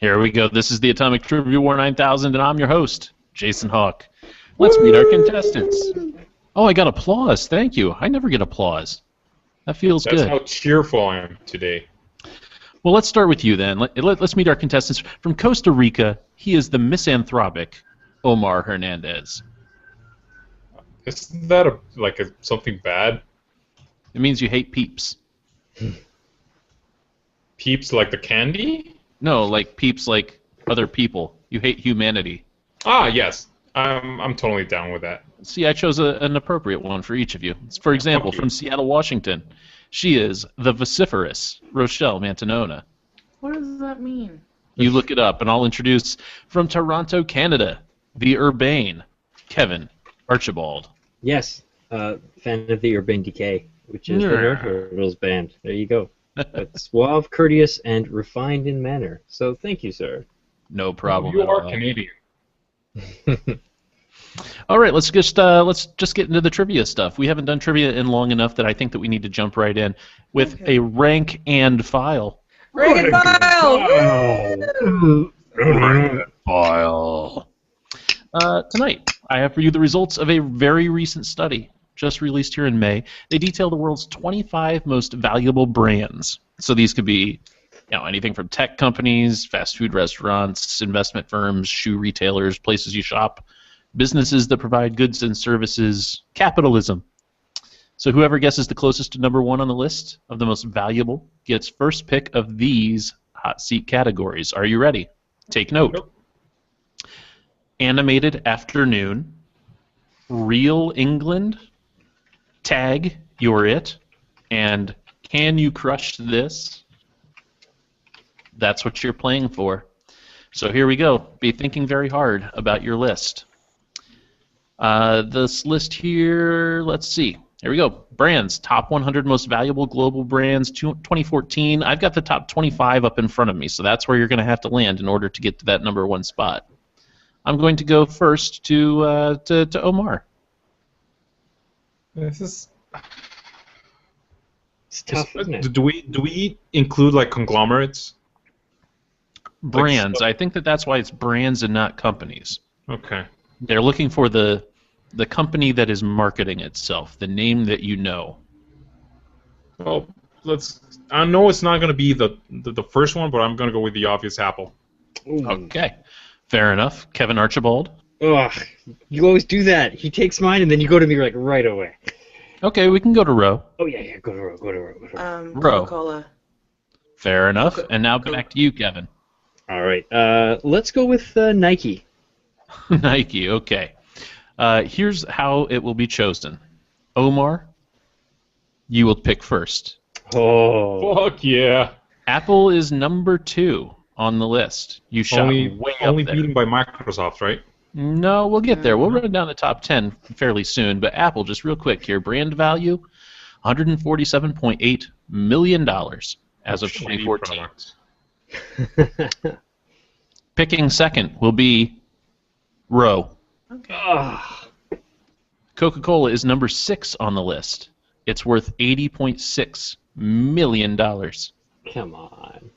Here we go. This is the Atomic Trivia War 9000, and I'm your host, Jason Hawk. Let's meet our contestants. Oh, I got applause. Thank you. I never get applause. That feels good. That's how cheerful I am today. Well, let's start with you then. Let's meet our contestants. From Costa Rica, he is the misanthropic Omar Hernandez. Isn't that something bad? It means you hate peeps. Peeps like the candy? No, like peeps like other people. You hate humanity. Ah, yes. I'm totally down with that. See, I chose an appropriate one for each of you. For example, from Seattle, Washington, she is the vociferous Rochelle Mantanona. What does that mean? You look it up, and I'll introduce from Toronto, Canada, the urbane Kevin Archibald. Yes, fan of the Urban Decay, which is the Nerd Turtles band. There you go. But suave, courteous, and refined in manner. So thank you, sir. No problem. You are Canadian. All right, let's just get into the trivia stuff. We haven't done trivia in long enough that I think that we need to jump right in with a rank and file. Rank and file. Tonight, I have for you the results of a very recent study just released here in May. They detail the world's 25 most valuable brands. So these could be, anything from tech companies, fast food restaurants, investment firms, shoe retailers, places you shop, businesses that provide goods and services, capitalism. So whoever guesses the closest to number one on the list of the most valuable gets first pick of these hot seat categories. Are you ready? Take note. Nope. Animated Afternoon, Real England, Tag, You're It, and Can You Crush This? That's what you're playing for. So here we go. Be thinking very hard about your list. This list here, let's see. Here we go. Brands, top 100 most valuable global brands, 2014. I've got the top 25 up in front of me, so that's where you're going to have to land in order to get to that number one spot. I'm going to go first to Omar. This is... It's tough, isn't it? Do we include conglomerates? Brands. I think that's why it's brands and not companies. Okay. They're looking for the company that is marketing itself, the name that you know. Well, I know it's not going to be the first one, but I'm going to go with the obvious Apple. Ooh. Okay. Fair enough. Kevin Archibald? Ugh, you always do that. He takes mine, and then you go to me right away. Okay, we can go to Roe. Oh, yeah, go to Roe. Roe. Coca-Cola. Fair enough. And now back to you, Kevin. All right, let's go with Nike. Nike, okay. Here's how it will be chosen. Omar, you will pick first. Oh. Fuck yeah. Apple is number 2 on the list. You shot way up there. Only beaten by Microsoft, right? No, we'll get there. We'll run down the top 10 fairly soon. But Apple, just real quick here, brand value, $147.8 million as of 2014. Picking second will be Roe. Okay. Coca-Cola is number 6 on the list. It's worth $80.6 million. Come on.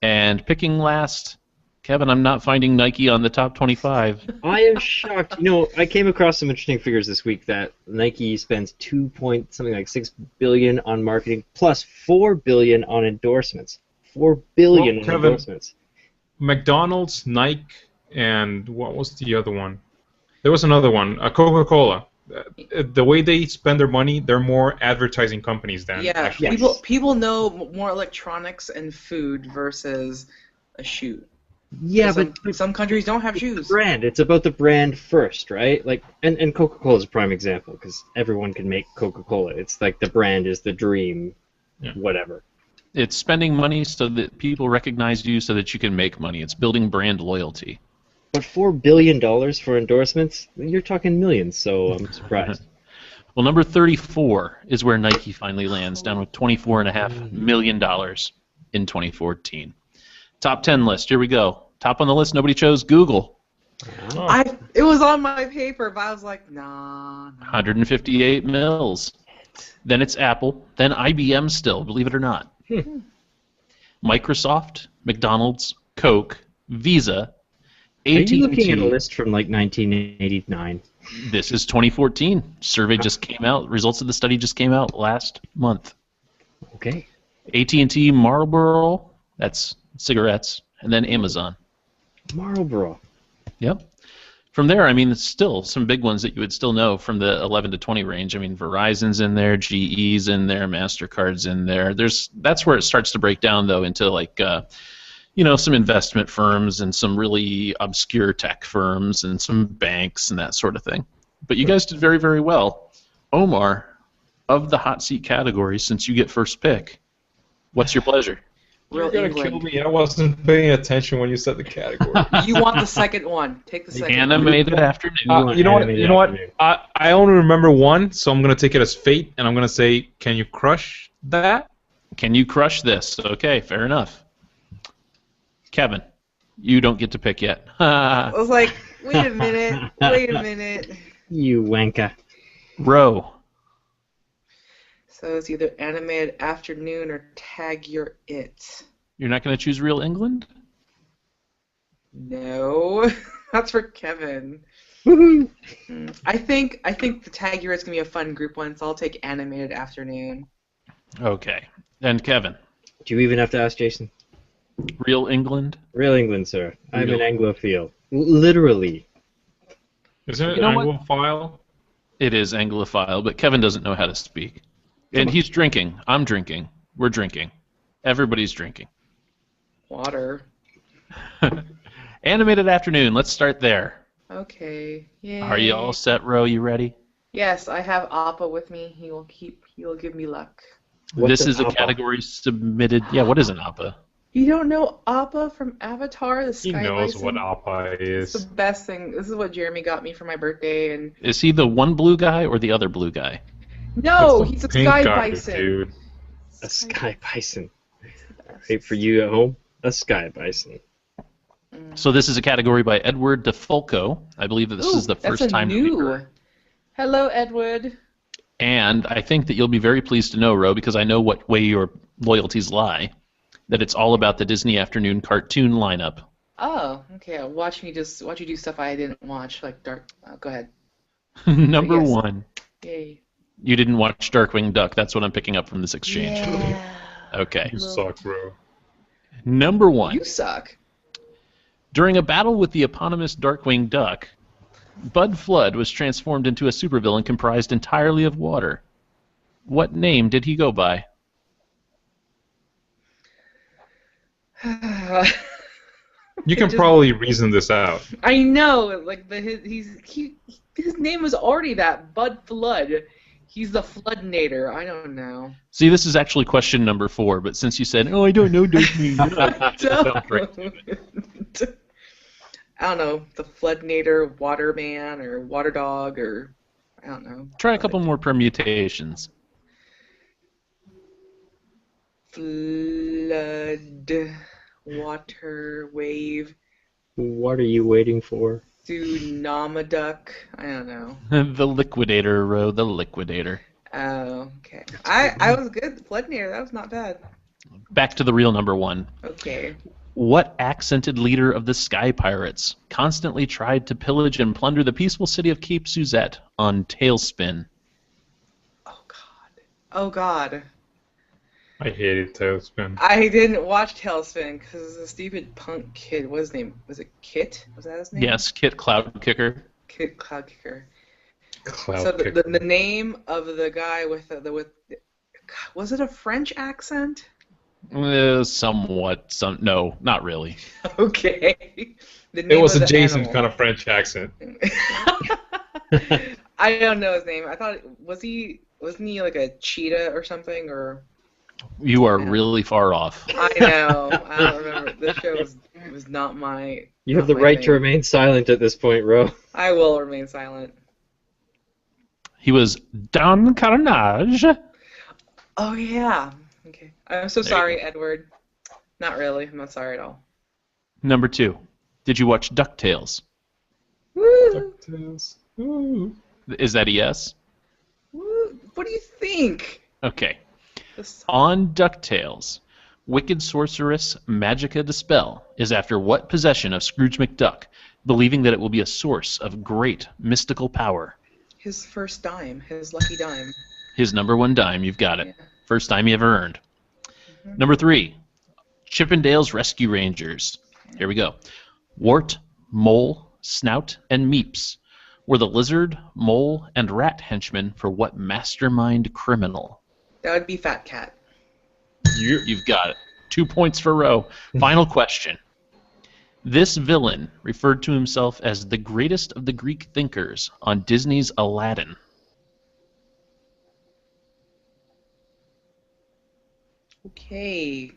And picking last, Kevin, I'm not finding Nike on the top 25. I am shocked. I came across some interesting figures this week that Nike spends $6 billion on marketing plus $4 billion on endorsements. $4 billion on Kevin, endorsements. McDonald's, Nike, and what was the other one? There was another one, Coca-Cola. The way they spend their money, they're more advertising companies than actually. People know more electronics and food versus a shoe. Yeah, but some countries don't have shoes. Brand. It's about the brand first, right? And Coca-Cola is a prime example because everyone can make Coca-Cola. It's like the brand is the dream, whatever. It's spending money so that people recognize you so that you can make money. It's building brand loyalty. But $4 billion for endorsements, you're talking millions, so I'm surprised. Well, number 34 is where Nike finally lands, down with $24.5 million in 2014. Top 10 list, here we go. Top on the list, nobody chose Google. It was on my paper, but I was like, nah. 158 mils. Then it's Apple, then IBM still, believe it or not. Microsoft, McDonald's, Coke, Visa, Are you looking at a AT&T. list from like 1989? This is 2014. Survey just came out. Results of the study just came out last month. Okay. AT&T, Marlboro, that's cigarettes, and then Amazon. Marlboro. Yep. From there, I mean, it's still some big ones that you would still know from the 11 to 20 range. I mean, Verizon's in there, GE's in there, MasterCard's in there. That's where it starts to break down, though, into like, some investment firms and some really obscure tech firms and some banks and that sort of thing. But you guys did very, very well. Omar, of the hot seat category, since you get first pick, what's your pleasure? Real You're gonna kill me. I wasn't paying attention when you said the category. You want the second one. Take the second one. Animated afternoon. You know what? I only remember one, so I'm gonna take it as fate, and I'm gonna say, can you crush that? Can you crush this? Okay, fair enough. Kevin, you don't get to pick yet. I was like, wait a minute. You wanker. Row. So it's either animated afternoon or tag your it. You're not going to choose Real England? No, that's for Kevin. Woohoo! I think the tag your it's gonna be a fun group one, so I'll take animated afternoon. Okay. And Kevin, Do you even have to ask Jason? Real England? Real England, sir. I'm Real. an Anglophile. Literally. Isn't it You know what? Anglophile? It is Anglophile, but Kevin doesn't know how to speak. And he's drinking. I'm drinking. We're drinking. Everybody's drinking. Water. Animated afternoon. Let's start there. Okay. Yay. Are you all set, Ro? You ready? Yes, I have Appa with me. He will give me luck. What's This an is a appa? category submitted. Yeah, what is an APA? You don't know Appa from Avatar, the He Sky knows Bison? what Alpha It's is. the best thing. This is what Jeremy got me for my birthday, and Is he the one blue guy or the other blue guy? no, It's he's a pink Sky guy, Bison. dude. A sky bison. Right for you at home? A sky bison. So this is a category by Edward DeFolco. I believe that this is the first that's a time to be new. heard. Hello, Edward. And I think that you'll be very pleased to know, Ro, because I know what way your loyalties lie, that it's all about the Disney Afternoon cartoon lineup. Oh, okay. Watch you do stuff I didn't watch, like Dark. Go ahead. Number Yes. one. Yay. You didn't watch Darkwing Duck. That's what I'm picking up from this exchange. Yeah. Okay. You suck, bro. Number one. You suck. During a battle with the eponymous Darkwing Duck, Bud Flood was transformed into a supervillain comprised entirely of water. What name did he go by? You can Just- probably reason this out. I know, like his name was already that, Bud Flood. He's the Floodinator. I don't know. See, this is actually question number 4, but since you said, "Oh, I don't know Darkwing Duck," I don't know, the Floodinator, Waterman, or Water Dog, or I don't know. try a couple more permutations. Flood, water, wave, What are you waiting for? Tsunamaduck. I don't know. The Liquidator, Ro, the Liquidator. Oh, okay. I was good. Floodinator, that was not bad. Back to the real number 1. Okay. What accented leader of the Sky Pirates constantly tried to pillage and plunder the peaceful city of Cape Suzette on Tailspin? Oh God. Oh God. I hated Tailspin. I didn't watch Tailspin because the stupid punk kid. What was his name? Was it Kit? Was that his name? Yes, Kit Cloudkicker. Kit Cloudkicker. Cloud So the kicker. name of the guy with was it a French accent? Somewhat. No, not really. Okay. The It name was of a the Jason animal. kind of French accent. I don't know his name. I thought wasn't he like a cheetah or something or? You are really far off. I know. I don't remember. This show was not my. You have not the my right thing. to remain silent at this point, Ro. I will remain silent. He was Don Carnage. Oh yeah. Okay. I'm so There you sorry, Edward. Not really. I'm not sorry at all. Number 2. Did you watch DuckTales? Woo! DuckTales. Ooh. Is that a yes? Woo! What do you think? Okay. This- On DuckTales, Wicked sorceress Magica Dispel is after what possession of Scrooge McDuck, believing that it will be a source of great mystical power? His first dime, his lucky dime. His number one dime, you've got it. Yeah. First dime he ever earned. Mhm. Number 3, Chippendale's Rescue Rangers. Here we go. Wart, Mole, Snout, and Meeps were the lizard, mole, and rat henchmen for what mastermind criminal? That would be Fat Cat. You've got it. 2 points for Roe. Final question. This villain referred to himself as the greatest of the Greek thinkers on Disney's Aladdin. Okay.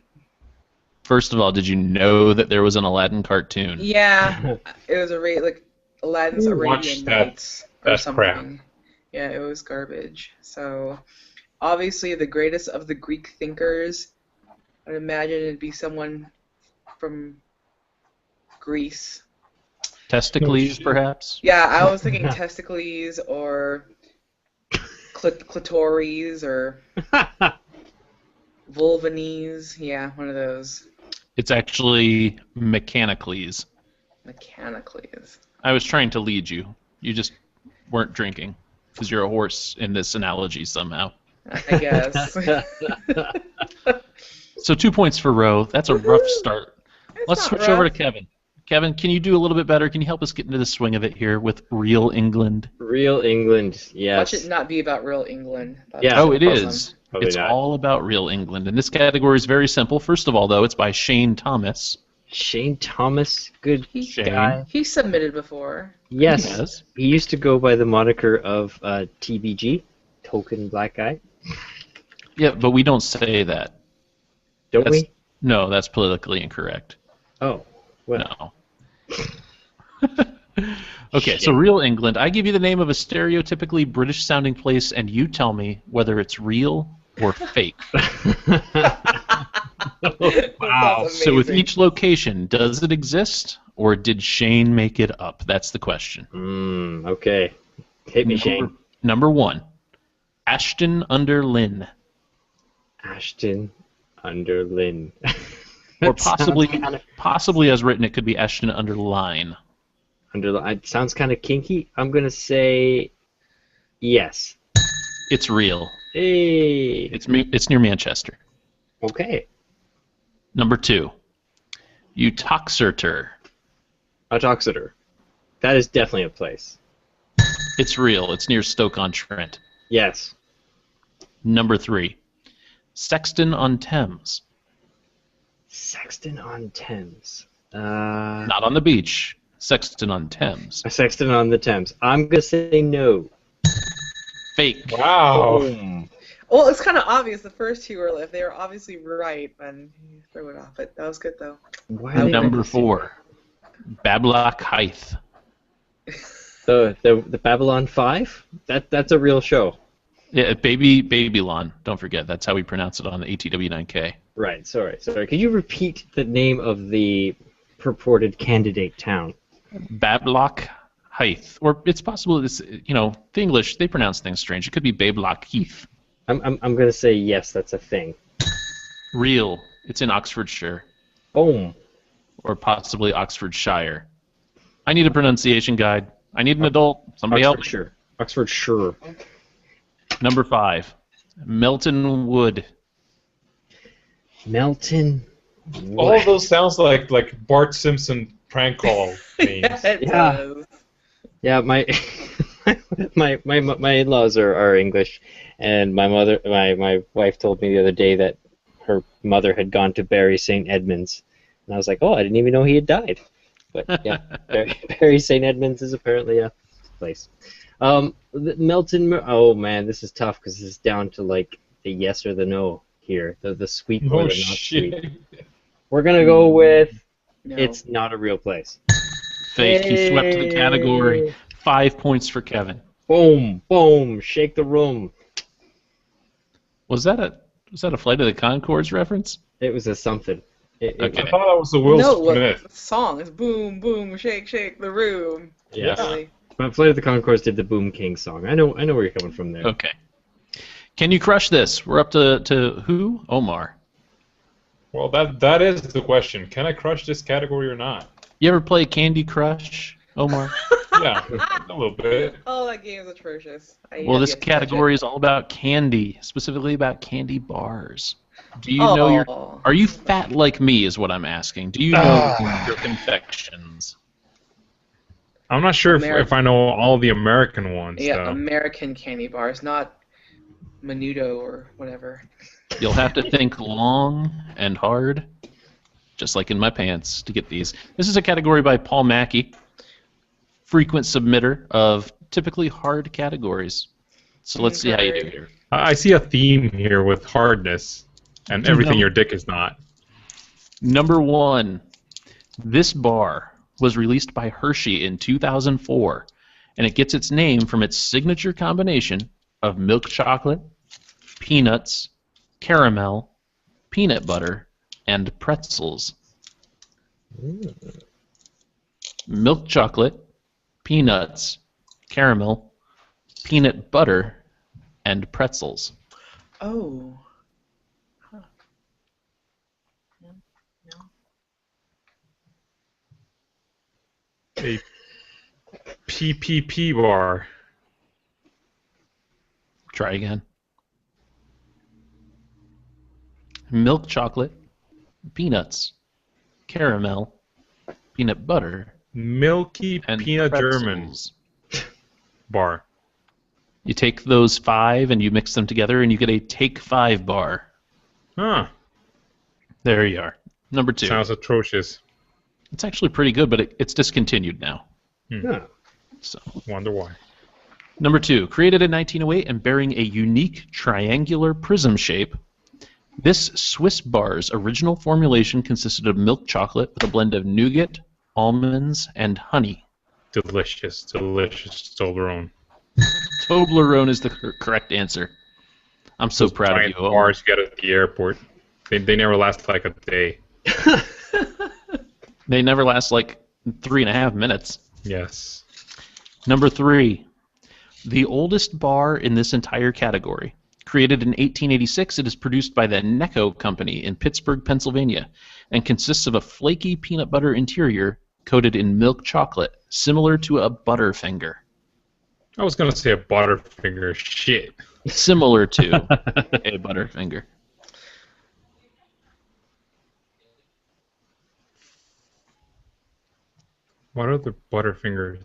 First of all, did you know that there was an Aladdin cartoon? Yeah, it was Aladdin's Who watched Arabian that? Nights or That's something. crap. Yeah, it was garbage. So, obviously, the greatest of the Greek thinkers. I'd imagine it'd be someone from Greece. Testicles, perhaps? Yeah, I was thinking Testicles or clitoris or vulvanese. Yeah, one of those. It's actually Mechanicles. Mechanicles. I was trying to lead you. You just weren't drinking because you're a horse in this analogy somehow. I guess. So 2 points for Roe. That's a rough start. It's Let's not switch over to rough. Kevin. Kevin, can you do a little bit better? Can you help us get into the swing of it here with Real England? Real England, yes. Watch it not be about real England. That's Yeah. Oh, the it problem. is. Probably It's not. all about Real England. And this category is very simple. First of all, though, it's by Shane Thomas. Shane Thomas, good Shane. guy. He submitted before. Yes, Yes. he used to go by the moniker of TBG, Token Black Guy. Yeah, but we don't say that. Don't That's- we? No, that's politically incorrect. Oh, well. No. Okay, so Shit. Real England. I give you the name of a stereotypically British-sounding place, and you tell me whether it's real or fake. Wow. That's So with amazing. each location, does it exist, or did Shane make it up? That's the question. Okay. Hit me, Shane. Number 1, Ashton under Lynn. Ashton under Lynn. Or That sounds possibly, kinda- possibly as written, it could be Ashton under Line. it sounds kind of kinky. I'm going to say yes. It's real. Hey. It's near Manchester. Okay. Number 2, Uttoxeter. Uttoxeter. That is definitely a place. It's real. It's near Stoke-on-Trent. Yes. Number 3, Sexton-on-Thames. Sexton-on-Thames. Not on the beach. Sexton-on-Thames. Sexton-on-the-Thames. I'm going to say no. Fake. Wow. Boom. Well, it's kind of obvious. The first two were, if they were obviously right, then you throw it off. But that was good though. Why are they Number making- 4, Bablock Hythe. The Babylon 5? That's a real show. Yeah, Babylon. Don't forget, that's how we pronounce it on the ATW9K. Right, sorry. Could you repeat the name of the purported candidate town? Bablock Hythe. Or it's possible, the English, they pronounce things strange. It could be Bablock Heath. I'm going to say yes, that's a thing. Real. It's in Oxfordshire. Boom. Or possibly Oxfordshire. I need a pronunciation guide. I need an adult. Somebody help me. Oxfordshire. Number 5, Melton Wood. Melton. All of those sounds like Bart Simpson prank call names. It Yeah. does. Yeah, my my in-laws are English, and my wife told me the other day that her mother had gone to Bury St. Edmunds, and I was like, oh, I didn't even know he had died. But yeah, Bury St. Edmunds is apparently a place. Melton. Oh man, this is tough because this is down to like the yes or the no here, the sweet or the Oh not shit. sweet. We're gonna go with No. it's not a real place. Fake. He swept the category. Yay. 5 points for Kevin. Boom, boom, shake the room. Was that a Flight of the Conchords reference? It was a something. Okay. I thought that was the Will no, Smith. the song is boom, boom, shake, shake the room. Yeah. Really. But Flight of the Conchords did the Boom King song. I know where you're coming from there. Okay. Can you crush this? We're up to who? Omar. Well, that is the question. Can I crush this category or not? You ever play Candy Crush, Omar? Yeah, a little bit. Oh, that game is atrocious. Well, this Yet to touch category it. is all about candy, specifically about candy bars. Do you know Oh. Are you fat like me? Is what I'm asking. Do you know your confections? I'm not sure Ameri- if I know all the American ones, Yeah, though. American candy bars, not Menudo or whatever. You'll have to think long and hard, just like in my pants, to get these. This is a category by Paul Mackey, frequent submitter of typically hard categories. So let's see how you do here. I see a theme here with hardness and everything No. your dick is not. Number 1. This bar was released by Hershey in 2004, and it gets its name from its signature combination of milk chocolate, peanuts, caramel, peanut butter, and pretzels. Milk chocolate, peanuts, caramel, peanut butter, and pretzels. Oh. Huh. No. A PPP bar. Try again. Milk chocolate, peanuts, caramel, peanut butter, Milky and peanut pretzels. German bar. You take those 5 and you mix them together and you get a Take 5 bar. Huh. There you are. Number 2. Sounds atrocious. It's actually pretty good, but it's discontinued now. Huh. So, Wonder why. number 2, created in 1908 and bearing a unique triangular prism shape, this Swiss bar's original formulation consisted of milk chocolate with a blend of nougat, almonds, and honey. Delicious, delicious Toblerone. Toblerone is the correct answer. I'm so Those proud of giant you. Owen. bars you get at the airport. They never last like a day. They never last like 3.5 minutes. Yes. Number 3, the oldest bar in this entire category. Created in 1886, it is produced by the Necco Company in Pittsburgh, Pennsylvania, and consists of a flaky peanut butter interior coated in milk chocolate, similar to a Butterfinger. I was gonna say a Butterfinger. Shit. Similar to a Butterfinger. What other Butterfinger?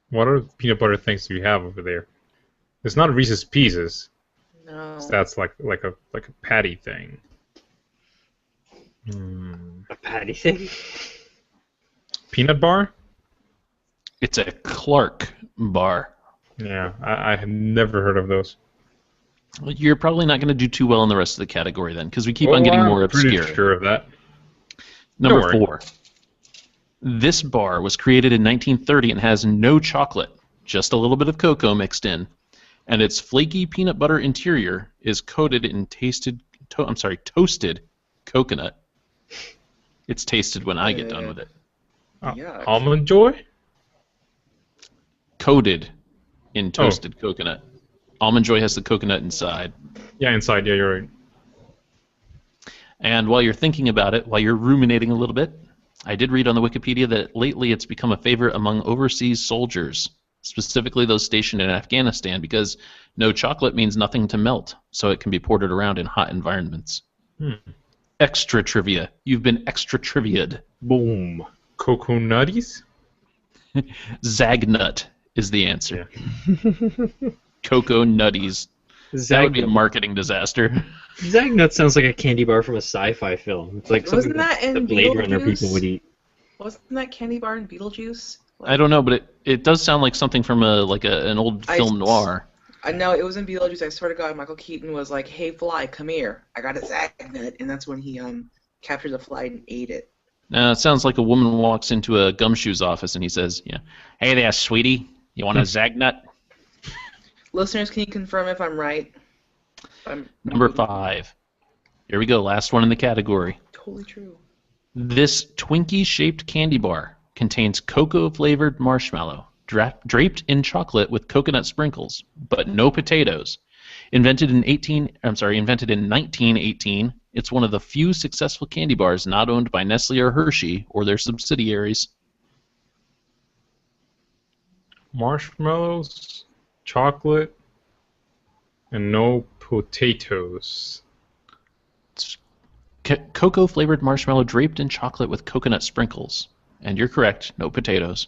What other peanut butter things do you have over there? It's not Reese's Pieces. No. That's like a patty thing. A patty thing? Peanut bar? It's a Clark bar. Yeah, I have never heard of those. You're probably not going to do too well in the rest of the category then, because we keep on getting I'm more pretty obscure. sure of that. Number Don't worry. 4. This bar was created in 1930 and has no chocolate, just a little bit of cocoa mixed in, and its flaky peanut butter interior is coated in toasted coconut. It's tasted when I get done with it. Yuck. Almond Joy? Coated in toasted coconut. Almond Joy has the coconut inside. Yeah, inside. Yeah, you're right. And while you're thinking about it, while you're ruminating a little bit, I did read on the Wikipedia that lately it's become a favorite among overseas soldiers, specifically those stationed in Afghanistan, because no chocolate means nothing to melt, so it can be ported around in hot environments. Extra trivia. You've been extra trivia'd. Boom. Cocoa Nutties? Zagnut is the answer. Cocoa Nutties. That would be a marketing disaster. Zagnut sounds like a candy bar from a sci-fi film. It's like Wasn't something that in the Blade Runner Beetlejuice? people would eat. Wasn't that candy bar in Beetlejuice? I don't know, but it does sound like something from an old film noir. I know it was in Beetlejuice. I swear to God, Michael Keaton was like, "Hey, fly, come here. I got a Zagnut," and that's when he captured the fly and ate it. It sounds like a woman walks into a gumshoe's office and he says, "Yeah, hey there, sweetie, you want a Zagnut?" Listeners, can you confirm if I'm right? Number 5. Here we go, last one in the category. Totally true. This Twinkie-shaped candy bar contains cocoa-flavored marshmallow draped in chocolate with coconut sprinkles, but no potatoes. Invented in 1918, it's one of the few successful candy bars not owned by Nestle or Hershey or their subsidiaries. Marshmallows, chocolate, and no potatoes. Cocoa-flavored marshmallow draped in chocolate with coconut sprinkles. And you're correct, no potatoes.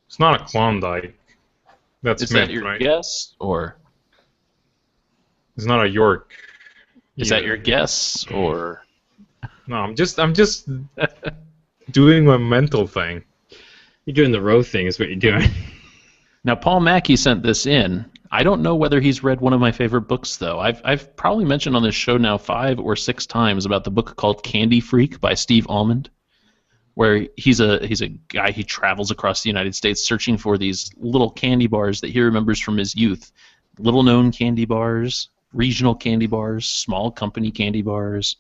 It's not a Klondike. That's Is mint, that your right? guess, or It's not a York. is that your guess, or No, I'm just doing my mental thing. You're doing the row thing, is what you're doing. Now, Paul Mackey sent this in. I don't know whether he's read one of my favorite books, though. I've probably mentioned on this show now 5 or 6 times about the book called Candy Freak by Steve Almond, where he's a guy, he travels across the United States searching for these little candy bars that he remembers from his youth. Little-known candy bars, regional candy bars, small company candy bars.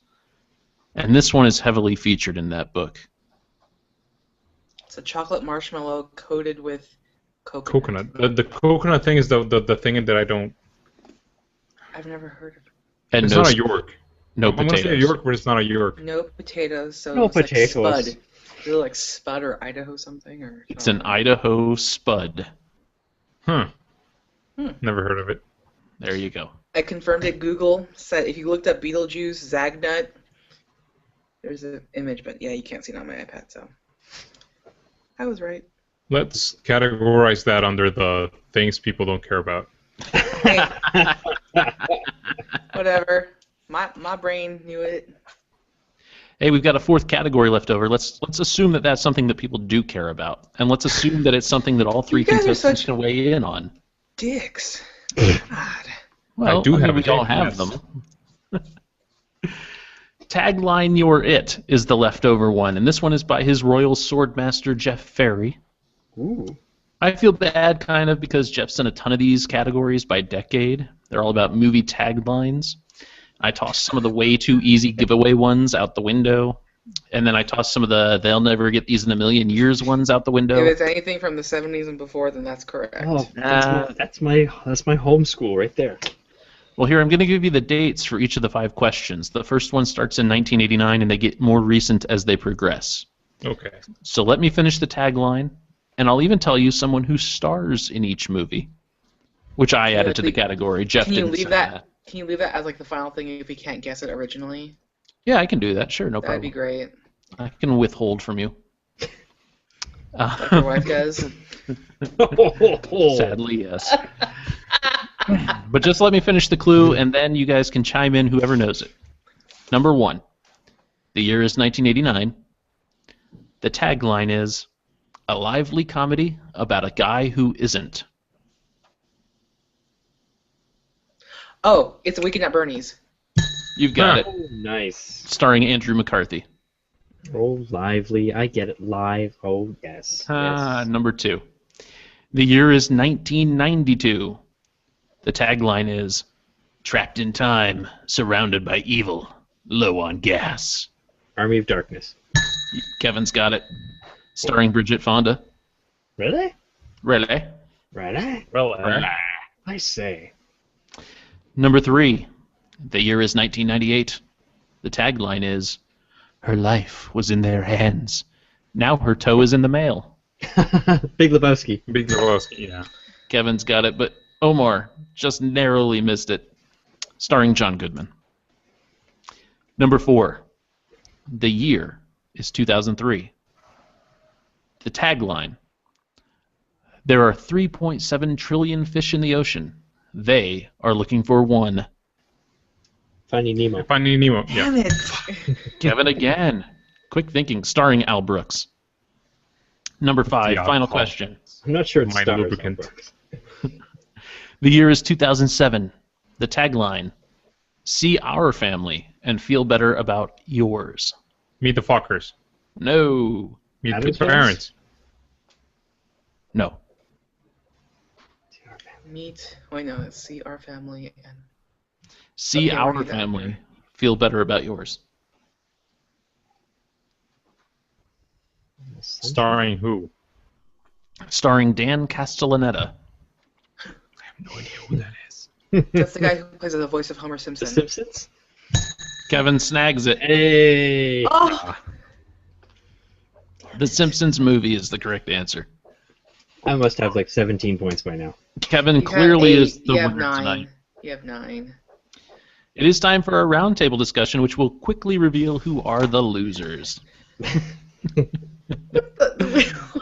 And this one is heavily featured in that book. It's a chocolate marshmallow coated with Coconut. The coconut thing is the thing that I don't. I've never heard of it. And It's no, not a York. no I'm gonna say a potatoes. York, but it's not a York. No potatoes, so No it's like potatoes. Spud. Is it like Spud or Idaho something? Or It's an Idaho Spud. Huh. Hmm. Never heard of it. There you go. I confirmed it. Google said if you looked up Beetlejuice Zagnut, there's an image, but yeah, you can't see it on my iPad, so I was right. Let's categorize that under the things people don't care about. Hey, whatever. My brain knew it. Hey, we've got a 4th category left over. Let's assume that that's something that people do care about, and let's assume that it's something that all 3 You guys are contestants such- can weigh in on. Dicks. God. Well, I do have we a all dick, have yes. them. Tagline You're It is the leftover one, and this one is by His Royal Swordmaster Jeff Ferry. Ooh. I feel bad, kind of, because Jeff's done a ton of these categories by decade. They're all about movie taglines. I tossed some of the way too easy giveaway ones out the window, and then I tossed some of the they'll never get these in a million years ones out the window. If it's anything from the 70s and before, then that's correct. Oh, that's my home school right there. Well, here, I'm going to give you the dates for each of the 5 questions. The first one starts in 1989, and they get more recent as they progress. Okay. So let me finish the tagline, and I'll even tell you someone who stars in each movie, which I added to the category. Jeff Can you didn't leave say that? Can you leave that as like the final thing if you can't guess it originally? Yeah, I can do that. Sure, no That'd be problem. great. I can withhold from you. Like your wife does. Sadly, yes. But just let me finish the clue, and then you guys can chime in, whoever knows it. Number 1. The year is 1989. The tagline is, a lively comedy about a guy who isn't. Oh, it's a Weekend at Bernie's. You've got Huh. it. Oh, nice. Starring Andrew McCarthy. Oh, lively. I get it. Live. Oh, yes. Yes. Number 2. The year is 1992. The tagline is, trapped in time, surrounded by evil, low on gas. Army of Darkness. Kevin's got it. Starring Bridget Fonda. Really? Really? Really? Well, I say. Number 3. The year is 1998. The tagline is, her life was in their hands. Now her toe is in the mail. Big Lebowski. Big Lebowski, yeah. Kevin's got it, but Omar just narrowly missed it. Starring John Goodman. Number 4. The year is 2003. The tagline, there are 3.7 trillion fish in the ocean. They are looking for one. Finding Nemo. Finding Nemo, yeah. Damn it. Kevin again. Quick thinking, starring Al Brooks. Number 5, Yeah, final Paul. question. I'm not sure it's Minor stars. lubricant. The year is 2007. The tagline, see our family and feel better about yours. Meet the Fockers. No. Meet the Adam's Family? parents. No. Meet. Wait, no. Let's see our family and. See Okay, our read that. family feel better about yours. Starring who? Starring Dan Castellaneta. I have no idea who that is. That's the guy who plays the voice of Homer The Simpson. Simpsons? Kevin snags it. Hey! Oh, The Simpsons movie is the correct answer. I must have like 17 points by now. Kevin you have clearly 8. is the You have winner 9. tonight. You have 9. It is time for a roundtable discussion, which will quickly reveal who are the losers.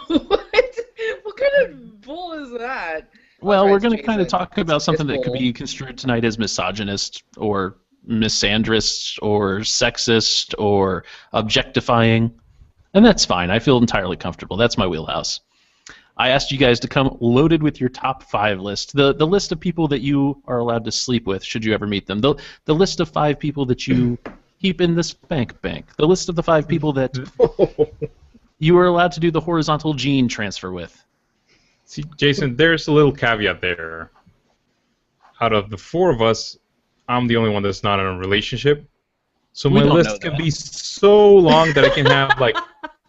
What? What kind of bull is that? Well, Alright, we're going to kind of Jason. talk about something that could bull. be construed tonight as misogynist or misandrist or sexist or objectifying, and that's fine. I feel entirely comfortable. That's my wheelhouse. I asked you guys to come loaded with your top 5 list, the list of people that you are allowed to sleep with should you ever meet them, the list of 5 people that you keep in the spank bank, the list of the 5 people that you are allowed to do the horizontal gene transfer with. See, Jason, there's a little caveat there. Out of the 4 of us, I'm the only one that's not in a relationship. So We my don't know list can that. be so long that I can have like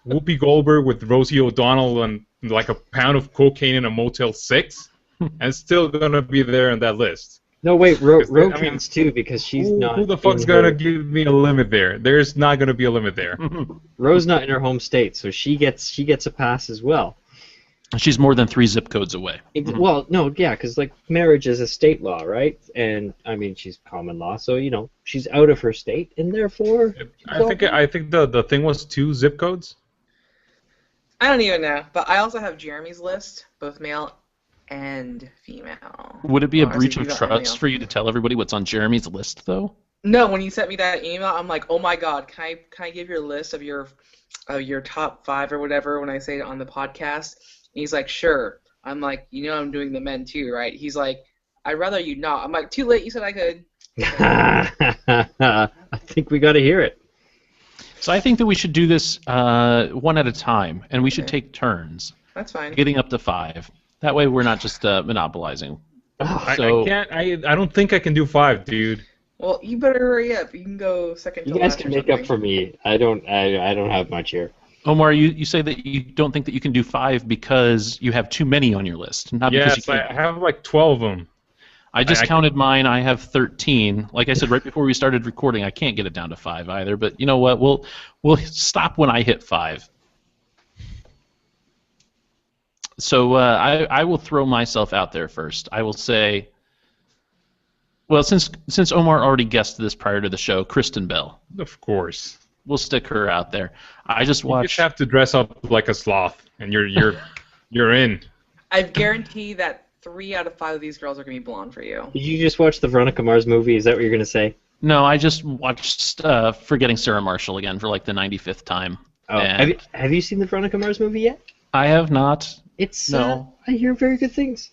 Whoopi Goldberg with Rosie O'Donnell and like a pound of cocaine in a Motel 6, and it's still gonna be there on that list. No, wait, I mean, counts too because she's not. Who the fuck's in gonna her- give me a limit there? There's not gonna be a limit there. Rose not in her home state, so she gets a pass as well. She's more than 3 zip codes away. Well, no, yeah, because like marriage is a state law, right? And I mean she's common law, so you know she's out of her state, and therefore. I think the thing was 2 zip codes. I don't even know, but I also have Jeremy's list, both male and female. Would it be a Well, I breach said of female and male. trust for you to tell everybody what's on Jeremy's list, though? No, when you sent me that email, I'm like, oh my god, can I give your list of your top 5 or whatever when I say it on the podcast? And he's like, sure. I'm like, you know I'm doing the men too, right? He's like, I'd rather you not. I'm like, too late, you said I could. I think we got to hear it. So I think that we should do this one at a time, and we should Okay. take turns, That's fine. getting up to 5. That way we're not just monopolizing. I So can't. I don't think I can do 5, dude. Well, you better hurry up. You can go second to You guys last can or make up something. for me. I don't have much here. Omar, you say that you don't think that you can do 5 because you have too many on your list, not because Yes, you I can't. have like 12 of them. I just I- counted mine. I have 13. Like I said right before we started recording, I can't get it down to 5 either. But you know what? We'll stop when I hit 5. So I will throw myself out there first. I will say, well, since Omar already guessed this prior to the show, Kristen Bell. Of course. We'll stick her out there. I just You watched. just have to dress up like a sloth, and you're in. I guarantee that 3 out of 5 of these girls are going to be blonde for you. Did you just watch the Veronica Mars movie? Is that what you're gonna say? No, I just watched Forgetting Sarah Marshall again for like the 95th time. Oh, And have you seen the Veronica Mars movie yet? I have not. It's No. I hear very good things.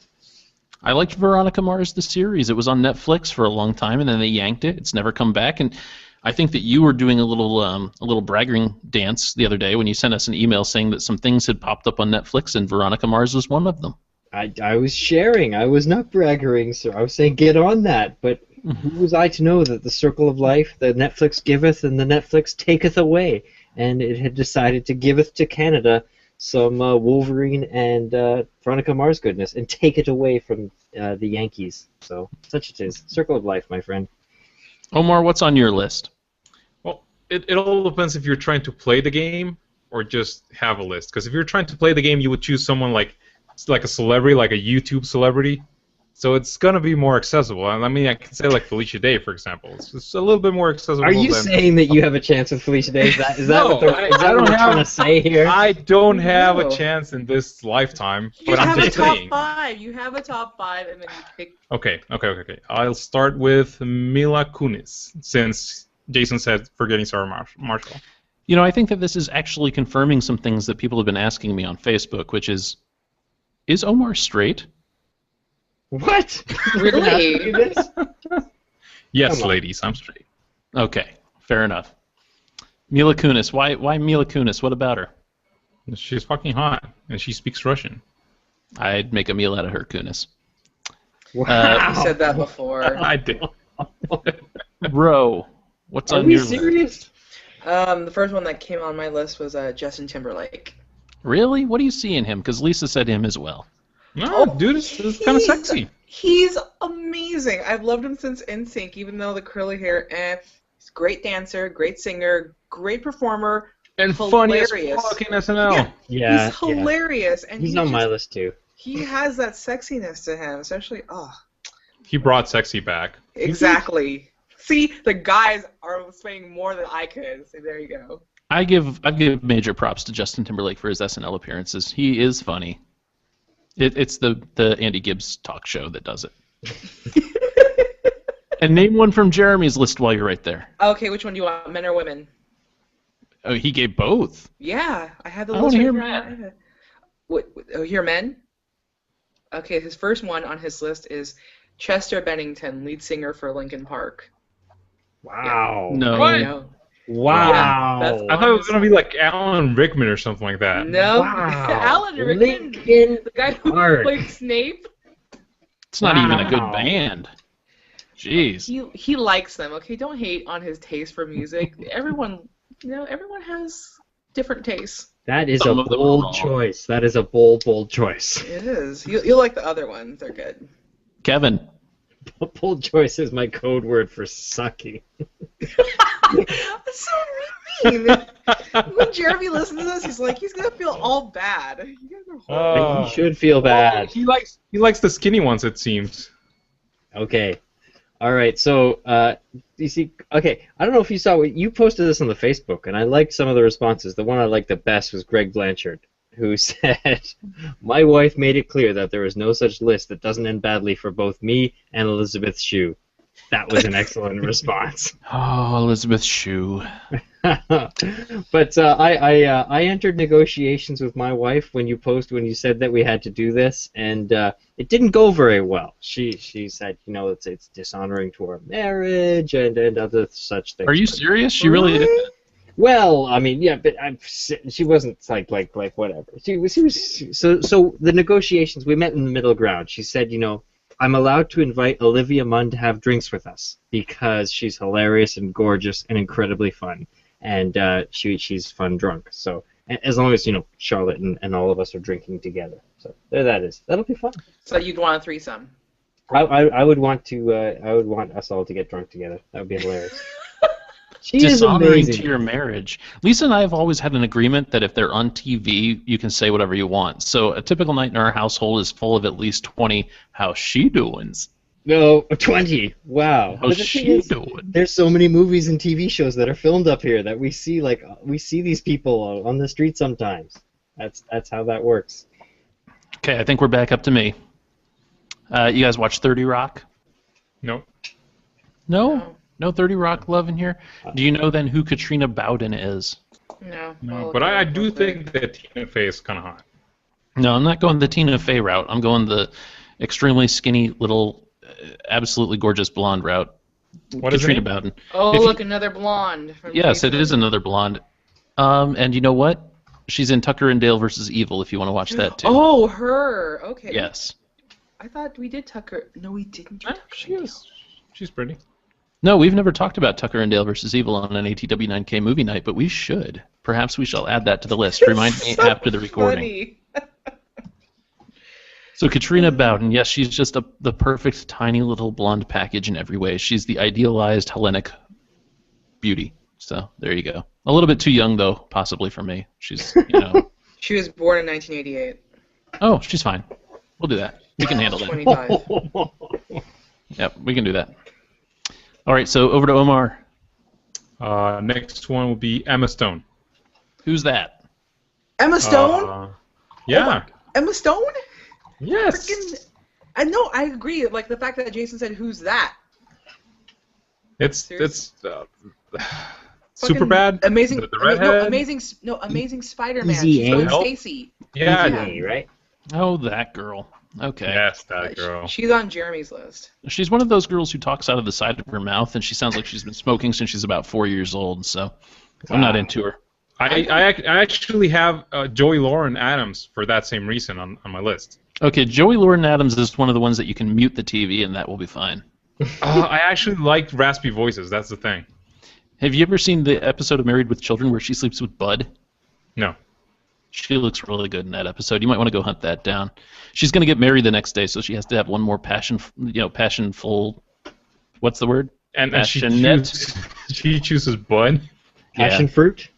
I liked Veronica Mars the series. It was on Netflix for a long time, and then they yanked it. It's never come back. And I think that you were doing a little bragging dance the other day when you sent us an email saying that some things had popped up on Netflix, and Veronica Mars was one of them. I was sharing. I was not bragging, sir. I was saying get on that. But who was I to know that the circle of life, the Netflix giveth and the Netflix taketh away, and it had decided to giveth to Canada some Wolverine and Veronica Mars goodness and take it away from the Yankees. So such it is. Circle of life, my friend. Omar, what's on your list? Well, it all depends if you're trying to play the game or just have a list. Because if you're trying to play the game, you would choose someone like a celebrity, like a YouTube celebrity. So it's gonna be more accessible. And I mean, I can say like Felicia Day, for example. It's just a little bit more accessible. Are you than... saying that you have a chance with Felicia Day? Is that No, what I is that don't what we're have- trying to say here? I don't have No. a chance in this lifetime, You but I'm have a just top saying. 5. You have a top 5, and then you pick. Okay. I'll start with Mila Kunis, since Jason said forgetting Sarah Marshall. You know, I think that this is actually confirming some things that people have been asking me on Facebook, which is Omar straight? What? Really? Yes, Come on. ladies, I'm straight. Okay, fair enough. Mila Kunis. Why Mila Kunis? What about her? She's fucking hot, and she speaks Russian. I'd make a meal out of her, Kunis. Wow. You said that before. I did. Ro, what's Are on we your list? serious? The first one that came on my list was Justin Timberlake. Really? What do you see in him? Because Lisa said him as well. No, dude, it's kind of sexy. He's amazing. I've loved him since NSYNC, even though the curly hair. And he's a great dancer, great singer, great performer, And funny as hilarious. fuck in SNL. Yeah, he's hilarious, and he's on my list too. He has that sexiness to him, especially. Oh, He brought sexy back. exactly. See, the guys are saying more than I could. So there you go. I give major props to Justin Timberlake for his SNL appearances. He is funny. It's the Andy Gibbs talk show that does it. And name one from Jeremy's list while you're right there. Okay, which one do you want, men or women? Oh, he gave both. Yeah, I had the I list. wanna hear right men. here. Oh, hear men? Okay, his first one on his list is Chester Bennington, lead singer for Linkin Park. Wow. No. What? I know. Wow. that's I thought it was gonna be like Alan Rickman or something like that. No, Wow. Alan Rickman, Linkin the guy who Park. played Snape. It's not even a good Wow. band. Jeez. He likes them. Okay, don't hate on his taste for music. Everyone has different tastes. That is Some a of them are bold wrong. choice. That is a bold choice. It is. You'll like the other ones. They're good. Kevin. A bold choice is my code word for sucking. That's so mean. When Jeremy listens to this, he's gonna feel all bad. You guys are horrible. You should feel bad. He likes the skinny ones, it seems. Okay. All right. So, you see, okay, I don't know if you saw you posted this on the Facebook, and I liked some of the responses. The one I liked the best was Greg Blanchard, who said, "My wife made it clear that there is no such list that doesn't end badly for both me and Elizabeth Shue." That was an excellent response. Oh, Elizabeth Shue. But I entered negotiations with my wife when you said that we had to do this, and it didn't go very well. She said, it's dishonoring to our marriage and other such things. Are you serious? She really did that? Well, I mean, yeah, but she wasn't like whatever. She was so the negotiations, we met in the middle ground. She said, I'm allowed to invite Olivia Munn to have drinks with us because she's hilarious and gorgeous and incredibly fun, and she's fun drunk. So as long as Charlotte and all of us are drinking together, so there that is. That'll be fun. So you'd want a threesome. I would want us all to get drunk together. That would be hilarious. She is Dishonoring amazing. to your marriage. Lisa and I have always had an agreement that if they're on TV, you can say whatever you want. So a typical night in our household is full of at least 20 "How's she doings?" No, 20. Wow. But How's the thing she is, doing? there's so many movies and TV shows that are filmed up here that we see these people on the street sometimes. That's how that works. Okay, I think we're back up to me. You guys watch 30 Rock? Nope. No? No 30 Rock love in here? Do you know then who Katrina Bowden is? No. No, Well, but I do real quick. think that Tina Fey is kind of hot. No, I'm not going the Tina Fey route. I'm going the extremely skinny, little, absolutely gorgeous blonde route. What is her Katrina name? Bowden. Oh, If you- look, another blonde. From Yes, it Facebook. is another blonde. And you know what? She's in Tucker and Dale versus Evil if you want to watch that too. Oh, her. Okay. Yes. I thought we did Tucker. No, we didn't do Eh, Tucker. she is. She's pretty. No, we've never talked about Tucker and Dale versus Evil on an ATW9K movie night, but we should. Perhaps we shall add that to the list. Remind me So after the recording. funny. So Katrina Bowden, yes, she's just the perfect tiny little blonde package in every way. She's the idealized Hellenic beauty. So there you go. A little bit too young though, possibly for me. She's, She was born in 1988. oh, she's fine. We'll do that. We can handle that. 25. Yep, we can do that. All right, so over to Omar. Next one will be Emma Stone. Who's that? Emma Stone? Yeah. Emma Stone? Yes. Freaking. I know. I agree. Like the fact that Jason said, "Who's that?" It's Fucking super bad. Amazing. The redhead. Amazing Spider-Man. Easy She's Gwen A. Stacy. Yeah. Yeah. Right? Oh, that girl. Okay. Yes, that girl. She's on Jeremy's list. She's one of those girls who talks out of the side of her mouth, and she sounds like she's been smoking since she's about 4 years old. So I'm not into her. I actually have Joey Lauren Adams for that same reason on my list. Okay, Joey Lauren Adams is one of the ones that you can mute the TV, and that will be fine. I actually like raspy voices. That's the thing. Have you ever seen the episode of Married with Children where she sleeps with Bud? No. She looks really good in that episode. You might want to go hunt that down. She's going to get married the next day, so she has to have one more passionful. What's the word? And Passionate. she chooses Bud. Passion Yeah. fruit.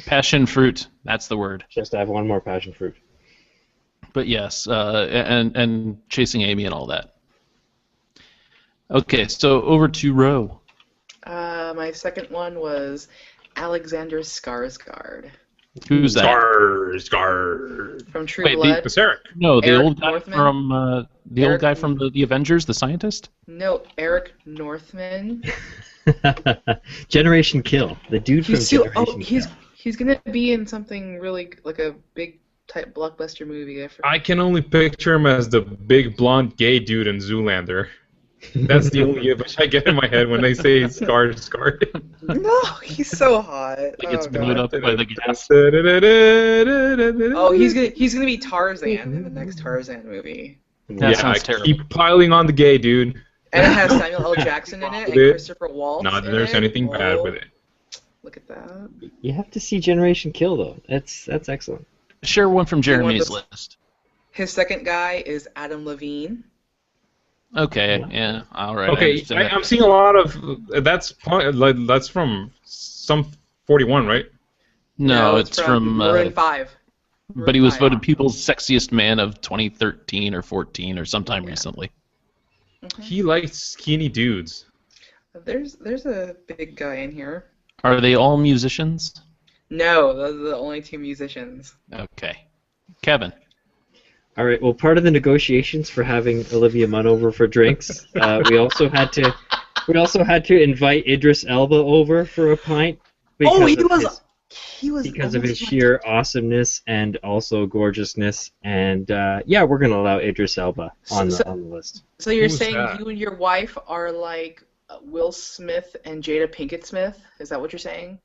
Passion fruit. That's the word. Just to have one more passion fruit. But yes, and chasing Amy and all that. Okay, so over to Ro. My second one was Alexander Skarsgård Who's that? Scar. from True Wait, Blood. It's Eric. No, the Eric old guy Northman? from Eric- the Avengers, the scientist. No, Eric Northman. Generation Kill. The dude from He's too. Generation Oh, Kill. he's gonna be in something really like a big type blockbuster movie. I can only picture him as the big blonde gay dude in Zoolander. That's the only image I get in my head when they say Scar. No, he's so hot. He gets Oh, blown God. up by the gas. Oh, he's gonna be Tarzan in the next Tarzan movie, That Yeah, sounds I terrible. keep piling on the gay dude. and it has Samuel L. Jackson in it and It- Christopher Waltz. Not that in there's it. anything bad Oh, with it. Look at that. You have to see Generation Kill though. That's excellent. Share one from You want Jeremy's the- list. His second guy is Adam Levine. Okay, yeah, all right. I Okay, understand that. I'm seeing a lot of that's from some 41, right? No, it's from. Maroon 5. But he was Maroon voted 5. People's Sexiest Man of 2013 or 14 or sometime Yeah. recently. He likes skinny dudes. There's a big guy in here. Are they all musicians? No, those are the only two musicians. Okay. Kevin. All right. Well, part of the negotiations for having Olivia Munn over for drinks, we also had to invite Idris Elba over for a pint. Oh, he of was because of his almost my sheer awesomeness and also gorgeousness. And yeah, we're gonna allow Idris Elba on the list. So you're Who's saying that? you and your wife are like Will Smith and Jada Pinkett Smith? Is that what you're saying?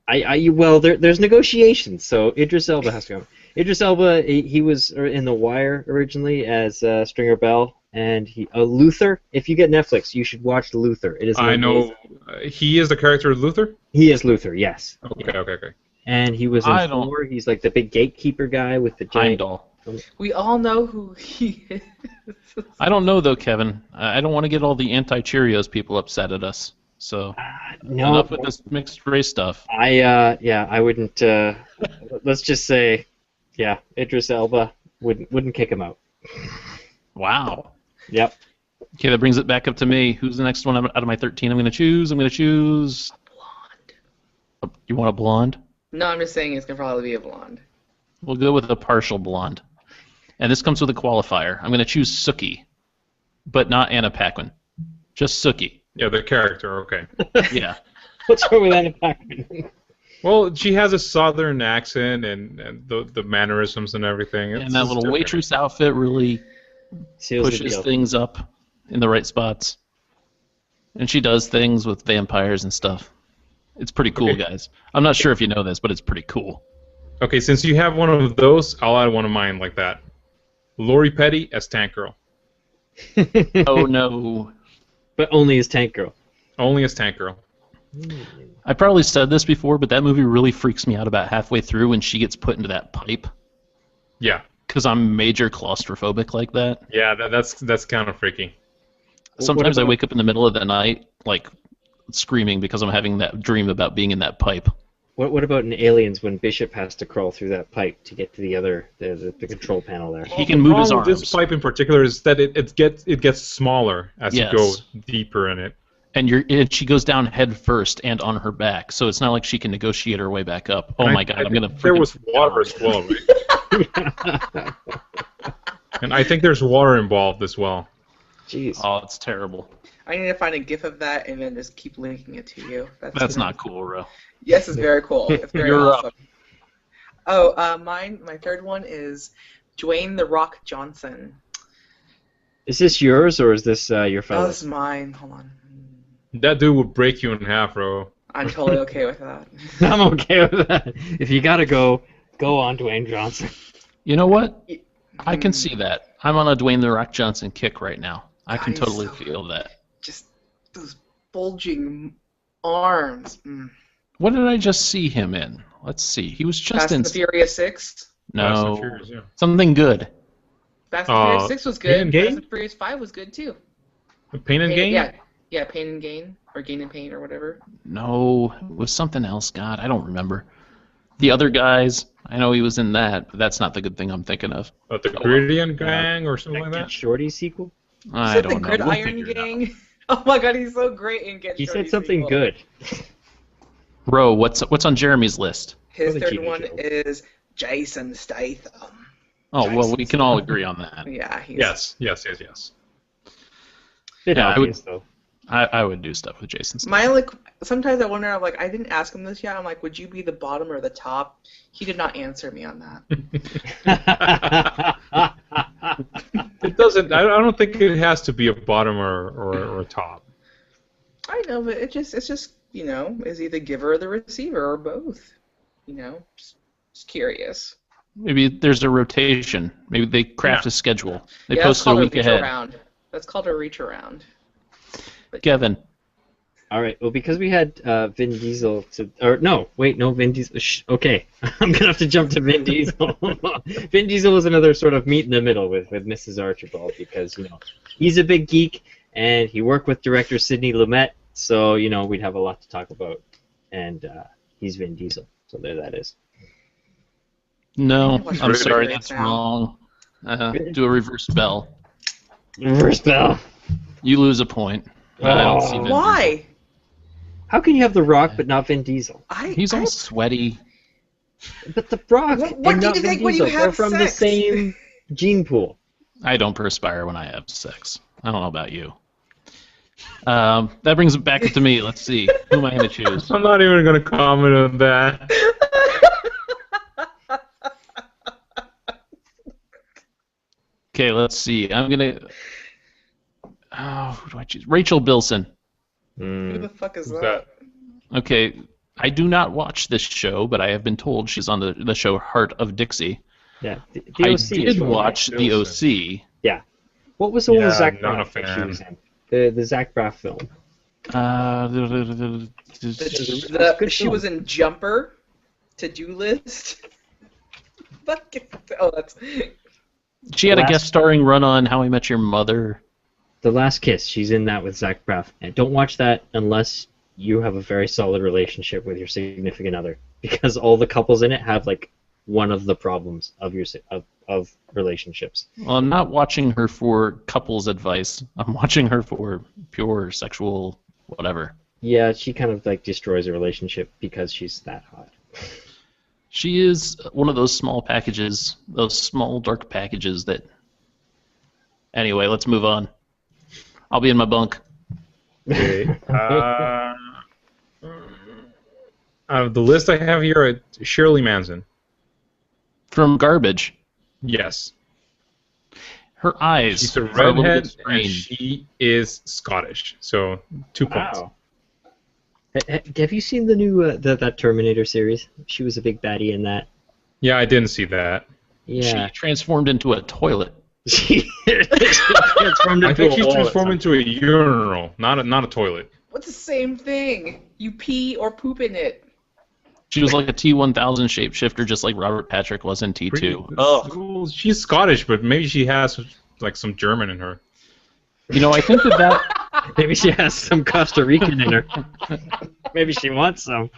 Well, there's negotiations, so Idris Elba has to come. Idris Elba, he was in The Wire originally as Stringer Bell, and Luther. If you get Netflix, you should watch Luther. It is. I know he is the character of Luther. He is Luther, yes. Okay. And he was in I don't- Thor. He's like the big gatekeeper guy with the giant. Heimdall. We all know who he is. I don't know though, Kevin. I don't want to get all the anti-Cheerios people upset at us. So No, enough with this mixed race stuff. I wouldn't. Let's just say, yeah, Idris Elba wouldn't kick him out. Wow. Yep. Okay, that brings it back up to me. Who's the next one out of my 13? I'm going to choose. Blonde. You want a blonde? No, I'm just saying it's gonna probably be a blonde. We'll go with a partial blonde. And this comes with a qualifier. I'm going to choose Sookie, but not Anna Paquin. Just Sookie. Yeah, the character. Okay. Yeah. What's wrong with Anna Paquin? Well, she has a southern accent and the mannerisms and everything. And that little waitress outfit really Seals the pushes deal. things up in the right spots. And she does things with vampires and stuff. It's pretty cool, Okay. guys. I'm not sure if you know this, but it's pretty cool. Okay, since you have one of those, I'll add one of mine like that. Lori Petty as Tank Girl. Oh, no. But only as Tank Girl. Only as Tank Girl. I probably said this before, but that movie really freaks me out about halfway through when she gets put into that pipe. Yeah. Because I'm major claustrophobic like that. Yeah, that's kind of freaky. Sometimes I about- wake up in the middle of the night, like, screaming because I'm having that dream about being in that pipe. What about in Aliens when Bishop has to crawl through that pipe to get to the control panel there? He can move his The problem with arms. this pipe in particular is that it gets smaller as Yes. you go deeper in it. And she goes down head first and on her back, so it's not like she can negotiate her way back up. Oh And my god, I'm gonna. There freaking was freak water out. as well, right? And I think there's water involved as well. Jeez. Oh, it's terrible. I need to find a GIF of that and then just keep linking it to you. That's not cool, Ro. Yes, it's very cool. It's very You're awesome. Oh, my third one is Dwayne The Rock Johnson. Is this yours or is this your Oh, this fellas? is mine. Hold on. That dude would break you in half, bro. I'm totally okay with that. I'm okay with that. If you gotta go on Dwayne Johnson. You know what? I Hmm. can see that. I'm on a Dwayne The Rock Johnson kick right now. I can God, he's totally so- feel that. Just those bulging arms. Mm. What did I just see him in? Let's see. He was just Fast in. and the Furious 6. Fast and No. Furious, yeah. Something good. Fast and Furious 6 was Pain good. and Gain? Fast and Furious 5 was good too. Pain and Gain? Yeah, Pain and Gain, or Gain and Pain, or whatever. No, it was something else. God, I don't remember. The other guys, I know he was in that, but that's not the good thing I'm thinking of. The Gridiron Gang or something like Get that? Shorty sequel? I Said the don't know. We'll Gridiron figure it out. Gang. Oh my god, he's so great in Get He Shorty said something sequel. good. Ro, what's on Jeremy's list? His Probably third TV one show. is Jason Statham. Oh, well, we can all agree on that. Yeah, he's... Yes. Bit Yeah, I obvious, though. I would do stuff with Jason Statham. My only... Sometimes I wonder, I'm like, I didn't ask him this yet. I'm like, would you be the bottom or the top? He did not answer me on that. It doesn't. I don't think it has to be a bottom or a top. I know, but it's just is he the giver or the receiver or both? Just curious. Maybe there's a rotation. Maybe they craft a schedule. They Yeah, post that's it a called week reach ahead. around. That's called a reach around. But Kevin. All right. Well, because we had Vin Diesel Vin Diesel. Okay, I'm gonna have to jump to Vin Diesel. Vin Diesel was another sort of meet in the middle with Mrs. Archibald because he's a big geek and he worked with director Sidney Lumet, so we'd have a lot to talk about, and he's Vin Diesel, so there that is. No, Watch I'm Ready sorry, right that's now. wrong. Do a reverse spell. Reverse bell. You lose a point. I don't see Vin Diesel. why? How can you have The Rock but not Vin Diesel? He's all sweaty. But The Rock What and do you not Vin think when you Diesel, have they're from sex? the same gene pool. I don't perspire when I have sex. I don't know about you. That brings it back to me. Let's see. Who am I going to choose? I'm not even going to comment on that. Okay, let's see. I'm going to... who do I choose? Rachel Bilson. Who the fuck is Who's that? Okay, I do not watch this show, but I have been told she's on the show Heart of Dixie. Yeah, the I OC is did one, watch right? The Bilson. OC. Yeah. What was the one with Yeah, Zach not a Braff that she fan. was in? The Zach Braff film. She was in Jumper, To-Do List. That's... She had a Last- guest starring run on How I Met Your Mother. The Last Kiss. She's in that with Zach Braff. And don't watch that unless you have a very solid relationship with your significant other, because all the couples in it have like one of the problems of of relationships. Well, I'm not watching her for couples advice. I'm watching her for pure sexual whatever. Yeah, she kind of like destroys a relationship because she's that hot. She is one of those small packages, those small dark packages that... Anyway, let's move on. I'll be in my bunk. Okay. The list I have here, Shirley Manson. From Garbage. Yes. Her eyes She's a are a little bit redhead, and strange. she is Scottish. So, 2 points. Wow. Have you seen the new that Terminator series? She was a big baddie in that. Yeah, I didn't see that. Yeah. She transformed into a toilet. She transformed I into think a she's wall at transformed some into a urinal, not a toilet. What's the same thing? You pee or poop in it. She was like a T-1000 shapeshifter, just like Robert Patrick was in T2. Well, she's Scottish, but maybe she has like some German in her. You know, I think that Maybe she has some Costa Rican in her. Maybe she wants some.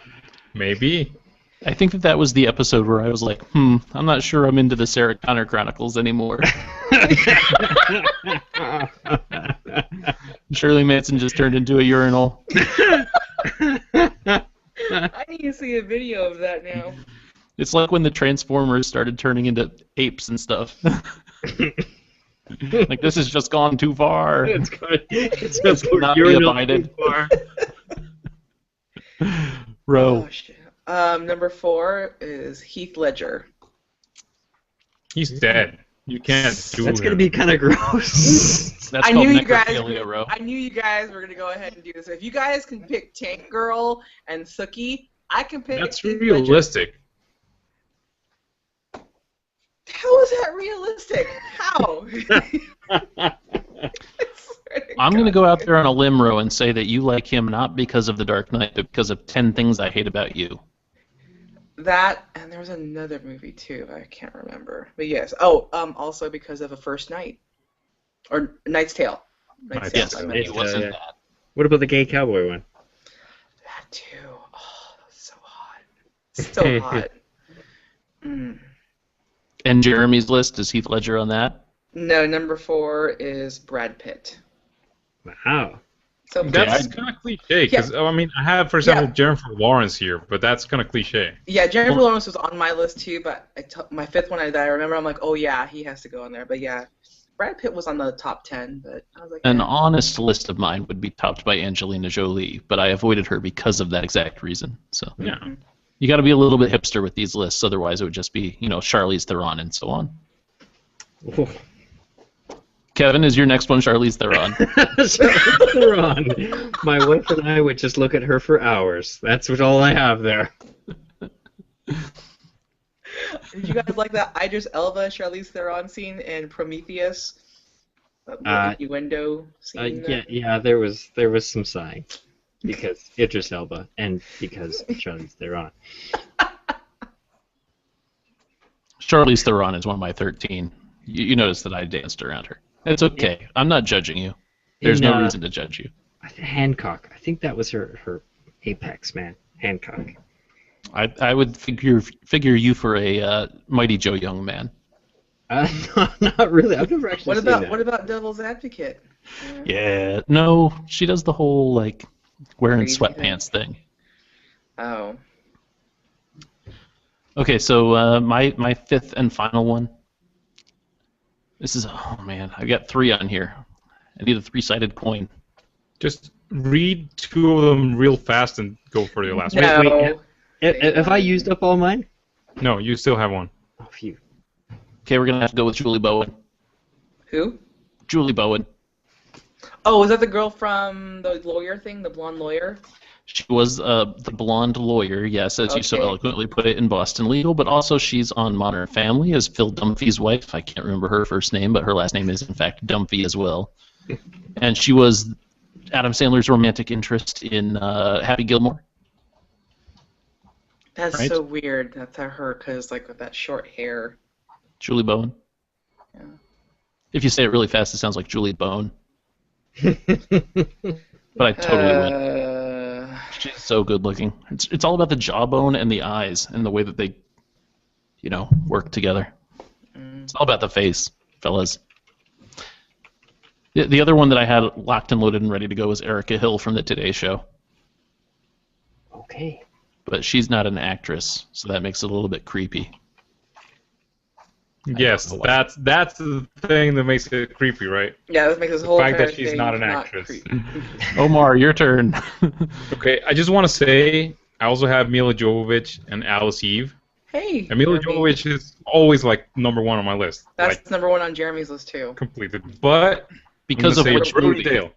Maybe. I think that was the episode where I was like, I'm not sure I'm into the Sarah Connor Chronicles anymore. Shirley Manson just turned into a urinal. I need to see a video of that now. It's like when the Transformers started turning into apes and stuff. Like, this has just gone too far. It's It's just not be abided. Row. Oh, shit. Number 4 is Heath Ledger. He's dead. You can't do That's him. gonna be kind of gross. That's I called knew you guys. necrophilia, Row. I knew you guys were gonna go ahead and do this. If you guys can pick Tank Girl and Sookie, I can pick. That's Heath realistic. Ledger. How is that realistic? How? I'm going to go out there on a limb, Row, and say that you like him not because of The Dark Knight, but because of 10 Things I Hate About You. That, and there was another movie too. I can't remember, but yes. Oh, also because of A First Night, or Knight's Tale. Knight's Tale. Yes, Tale. it wasn't yeah. that. What about the gay cowboy one? That too. Oh, that was so hot. So hot. Mm. And Jeremy's list, is Heath Ledger on that? No, number 4 is Brad Pitt. Wow. So That's kind of cliche, because I mean, I have, for example, Jennifer Lawrence here, but that's kind of cliche. yeah, Jennifer Lawrence was on my list too, but my 5th one that I remember, I'm like, oh yeah, he has to go in there. But yeah, Brad Pitt was on the top 10, but I was like, An yeah. honest list of mine would be topped by Angelina Jolie, but I avoided her because of that exact reason. So Yeah. you got to be a little bit hipster with these lists, otherwise it would just be, Charlize Theron and so on. Ooh. Kevin, is your next one Charlize Theron? Charlize Theron. My wife and I would just look at her for hours. That's all I have there. Did you guys like that Idris Elba Charlize Theron scene in Prometheus? That window scene. Yeah. There was some sighing because Idris Elba and because Charlize Theron. Charlize Theron is one of my 13. You notice that I danced around her. It's okay. I'm not judging you. There's no reason to judge you. Hancock. I think that was her apex, man. Hancock. I would figure you for a Mighty Joe Young man. Not really. I've never actually seen that. What about Devil's Advocate? Yeah. No, she does the whole wearing Crazy sweatpants thing. Oh. Okay, so my 5th and final one. This is, oh man, I've got 3 on here. I need a 3-sided coin. Just read 2 of them real fast and go for the last one. No. Have I used up all mine? No, you still have one. Oh, phew. Okay, we're gonna have to go with Julie Bowen. Who? Julie Bowen. Oh, is that the girl from the lawyer thing, the blonde lawyer? She was the blonde lawyer, yes, as you so Okay. eloquently put it in Boston Legal, but also she's on Modern Family as Phil Dunphy's wife. I can't remember her first name, but her last name is, in fact, Dunphy as well. And she was Adam Sandler's romantic interest in Happy Gilmore. That's Right. so weird. That's her, because with that short hair. Julie Bowen. Yeah. If you say it really fast, it sounds like Julie Bone. But I totally went. She's so good looking. It's all about the jawbone and the eyes and the way that they, work together. It's all about the face, fellas. The other one that I had locked and loaded and ready to go was Erica Hill from the Today Show. Okay. But she's not an actress, so that makes it a little bit creepy. Yes, that's the thing that makes it creepy, right? Yeah, that makes this whole The fact that entire she's thing not an actress. creepy. Omar, your turn. Okay, I just want to say I also have Mila Jovovich and Alice Eve. Hey. And Mila Jeremy. Jovovich is always number 1 on my list. That's number 1 on Jeremy's list too. Completely. But Because of I'm gonna which say Brody movie? Dale.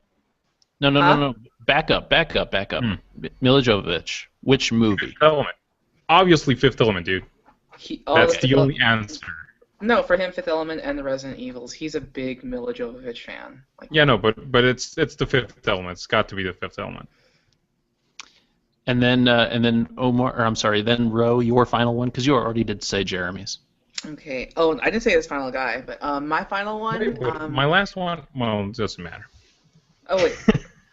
No. Back up. Mila Jovovich. Which movie? Fifth Element. Obviously Fifth Element, dude. That's the only answer. No, for him, Fifth Element and the Resident Evils. He's a big Mila Jovovich fan. Yeah, no, but it's the Fifth Element. It's got to be the Fifth Element. And then Omar, or I'm sorry, then Ro, your final one, because you already did say Jeremy's. Okay. Oh, I didn't say this final guy, but my final one. Wait, my last one, well, it doesn't matter. Oh wait,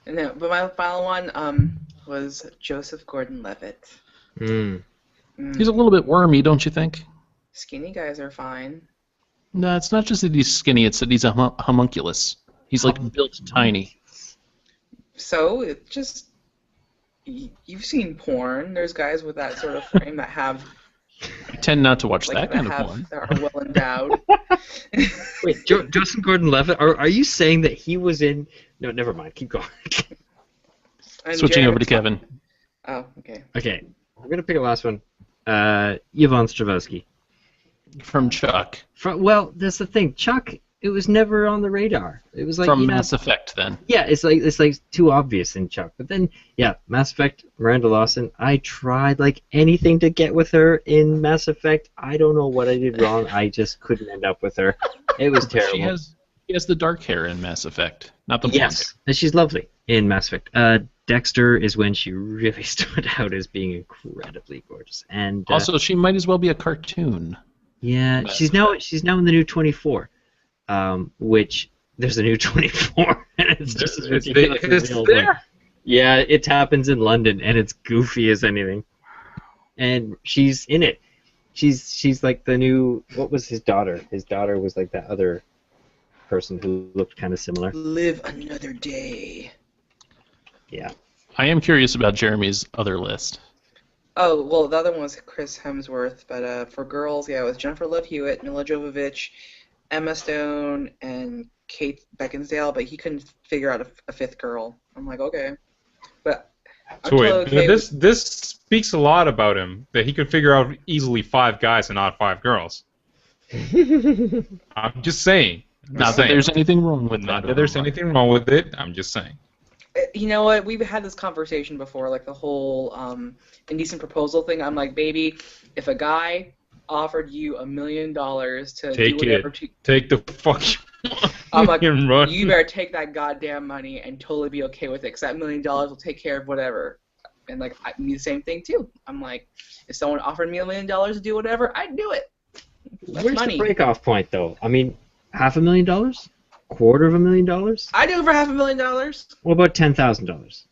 no, but my final one was Joseph Gordon-Levitt. He's a little bit wormy, don't you think? Skinny guys are fine. No, it's not just that he's skinny, it's that he's a homunculus. He's built tiny. So it just you've seen porn. There's guys with that sort of frame that have I tend not to watch that kind of porn. that are well endowed. Wait, Joseph Gordon-Levitt, are you saying that he was in... No, never mind. Keep going. And Switching over to Jeremy's Kevin. Oh, okay. Okay, we're going to pick a last one. Yvonne Strahovski. From Chuck. Well, that's the thing. Chuck, it was never on the radar. It was like From Mass Effect, then. Yeah, it's like too obvious in Chuck. But then, yeah, Mass Effect, Miranda Lawson. I tried anything to get with her in Mass Effect. I don't know what I did wrong. I just couldn't end up with her. It was terrible. She has the dark hair in Mass Effect, not the blonde. Yes, and she's lovely in Mass Effect. Dexter is when she really stood out as being incredibly gorgeous. And Also, she might as well be a cartoon. yeah, she's now in the new 24, which there's a new 24, and it's just as ridiculous as the old one. Yeah, it happens in London, and it's goofy as anything. And she's in it. She's like the new. What was his daughter? His daughter was like that other person who looked kind of similar. Live another day. Yeah. I am curious about Jeremy's other list. Oh, well, the other one was Chris Hemsworth, but for girls, yeah, it was Jennifer Love Hewitt, Mila Jovovich, Emma Stone, and Kate Beckinsale, but he couldn't figure out a fifth girl. I'm like, okay. But I'm So wait, totally okay this speaks a lot about him, that he could figure out easily 5 guys and not 5 girls. I'm just saying. Not that there's anything wrong with that. Not that there's anything wrong with it. I'm just saying. You know what? We've had this conversation before, like the whole indecent proposal thing. I'm like, baby, if a guy offered you $1 million to Take do whatever, it. Take the fuck. I'm like, and run. you better take that goddamn money and totally be okay with it, because that $1 million will take care of whatever. And like, I mean the same thing too. I'm like, if someone offered me $1 million to do whatever, I'd do it. That's Where's money. the break-off point, though? I mean, $500,000? $250,000? I do it for $500,000. What about $10,000?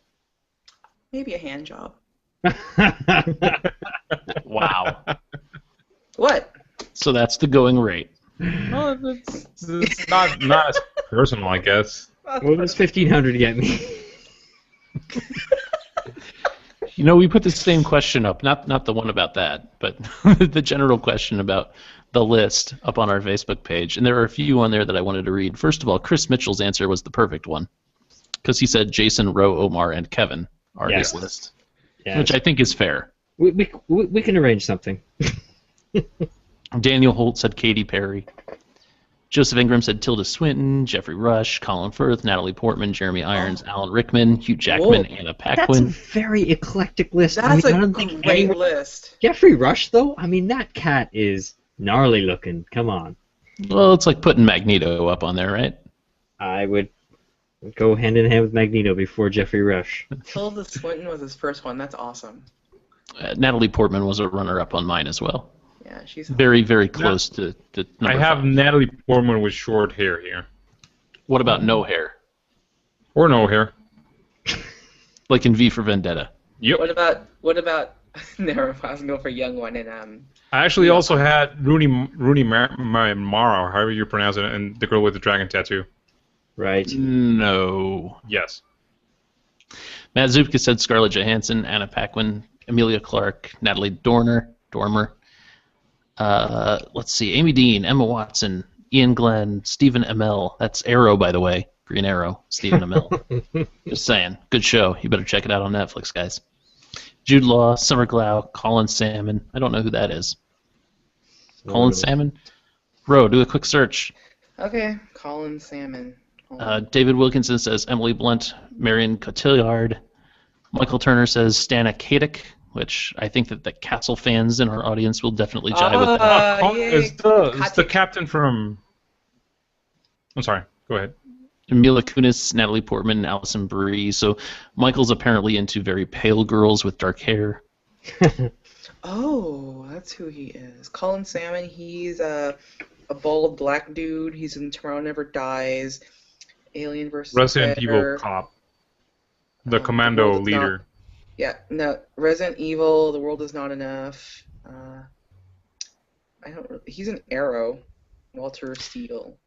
Maybe a hand job. Wow. What? So that's the going rate. Well, it's not as personal, I guess. What does $1,500 get me? You know, we put the same question up, not the one about that, but the general question about the list up on our Facebook page, and there are a few on there that I wanted to read. First of all, Chris Mitchell's answer was the perfect one, because he said Jason, Roe, Omar, and Kevin are his list, which I think is fair. We can arrange something. Daniel Holt said Katy Perry. Joseph Ingram said Tilda Swinton, Jeffrey Rush, Colin Firth, Natalie Portman, Jeremy Irons, Alan Rickman, Hugh Jackman, Anna Paquin. That's a very eclectic list. That's I don't think great list. Jeffrey Rush, though, I mean, that cat is gnarly looking. Come on. Well, it's like putting Magneto up on there, right? I would go hand in hand with Magneto before Jeffrey Rush. Tilda Swinton was his first one. That's awesome. Natalie Portman was a runner-up on mine as well. Yeah, she's very, very close to number I have 5. Natalie Portman with short hair here. What about no hair? Or no hair. Like in V for Vendetta. Yep. What about? Never, I was going for young one and I actually also had Rooney Mara, however you pronounce it, and the girl with the dragon tattoo. Right. No. Yes. Matt Zupka said Scarlett Johansson, Anna Paquin, Emilia Clarke, Natalie Dormer. Let's see, Amy Dean, Emma Watson, Ian Glenn, Stephen Amell. That's Arrow, by the way. Green Arrow, Stephen Amell. Just saying. Good show. You better check it out on Netflix, guys. Jude Law, Summer Glau, Colin Salmon. I don't know who that is. Colin Salmon? Ro, do a quick search. Okay, Colin Salmon. David Wilkinson says Emily Blunt, Marion Cotillard. Michael Turner says Stana Katic, which I think that the Castle fans in our audience will definitely jive with that. It's the captain from... I'm sorry, go ahead. Mila Kunis, Natalie Portman, Alison Brie. So Michael's apparently into very pale girls with dark hair. Oh, that's who he is. Colin Salmon, he's a bald black dude. He's in Tomorrow Never Dies, Alien vs. Resident Predator. Evil cop. The commando leader. Yeah, no, Resident Evil, The World Is Not Enough. He's an Arrow. Walter Steele.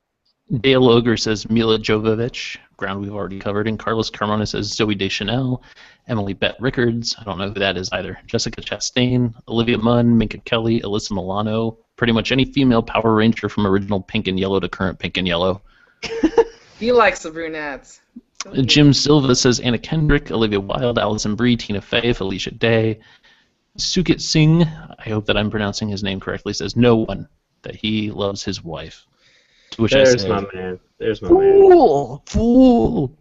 Dale Ogre says Mila Jovovich, ground we've already covered, and Carlos Carmona says Zoe Deschanel, Emily Bett Rickards, I don't know who that is either, Jessica Chastain, Olivia Munn, Minka Kelly, Alyssa Milano, pretty much any female Power Ranger from original Pink and Yellow to current Pink and Yellow. He likes the brunettes. Jim Silva says Anna Kendrick, Olivia Wilde, Alison Brie, Tina Fey, Felicia Day. Sukit Singh, I hope that I'm pronouncing his name correctly, says no one, that he loves his wife. To which I There's say, my man. There's my man. Fool!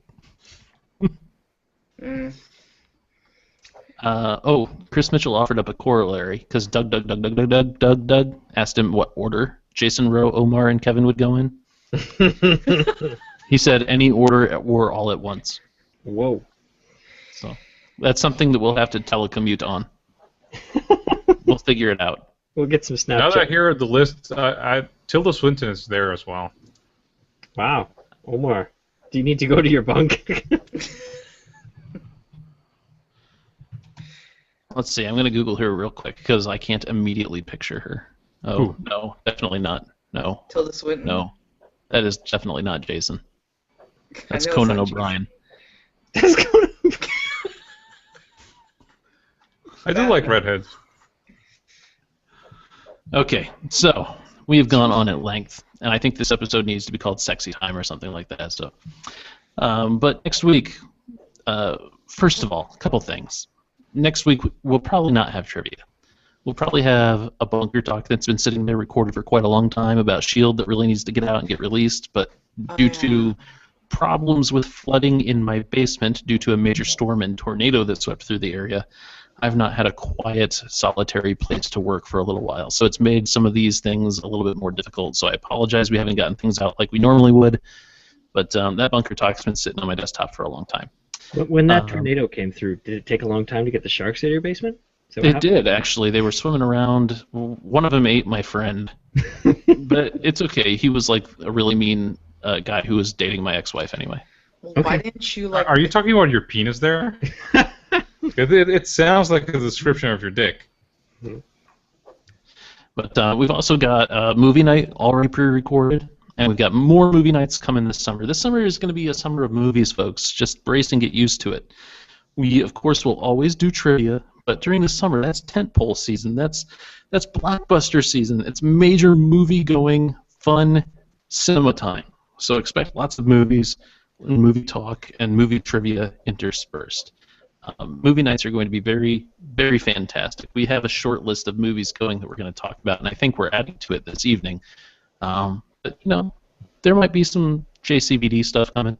Chris Mitchell offered up a corollary, because Doug asked him what order Jason, Roe, Omar, and Kevin would go in. He said any order or all at once. Whoa. So That's something that we'll have to telecommute on. We'll figure it out. We'll get some Snapchat. Now that I hear the list, Tilda Swinton is there as well. Wow, Omar, do you need to go to your bunk? Let's see. I'm going to Google her real quick because I can't immediately picture her. Oh, Who? no, definitely not. No, Tilda Swinton. no. That is definitely not Jason. That's I know it's Conan not O'Brien. I do like redheads. Okay, so we have gone on at length, and I think this episode needs to be called Sexy Time or something like that. So, but next week, first of all, a couple things. Next week, we'll probably not have trivia. We'll probably have a bunker talk that's been sitting there recorded for quite a long time about S.H.I.E.L.D. that really needs to get out and get released, but due to problems with flooding in my basement due to a major storm and tornado that swept through the area, I've not had a quiet, solitary place to work for a little while. So it's made some of these things a little bit more difficult. So I apologize we haven't gotten things out like we normally would, but that bunker talk's been sitting on my desktop for a long time. When that tornado came through, did it take a long time to get the sharks out of your basement? Is that what It happened? did, actually. They were swimming around. One of them ate my friend. But it's okay. He was like a really mean guy who was dating my ex-wife anyway. Well, Okay. why didn't you like? Are you talking about your penis there? It sounds like a description of your dick. But we've also got movie night already pre-recorded, and we've got more movie nights coming this summer. This summer is going to be a summer of movies, folks. Just brace and get used to it. We, of course, will always do trivia, but during the summer, that's tentpole season. That's blockbuster season. It's major movie-going, fun cinema time. So expect lots of movies, movie talk, and movie trivia interspersed. Movie nights are going to be very, very fantastic. We have a short list of movies going that we're going to talk about, and I think we're adding to it this evening. But, you know, there might be some JCVD stuff coming.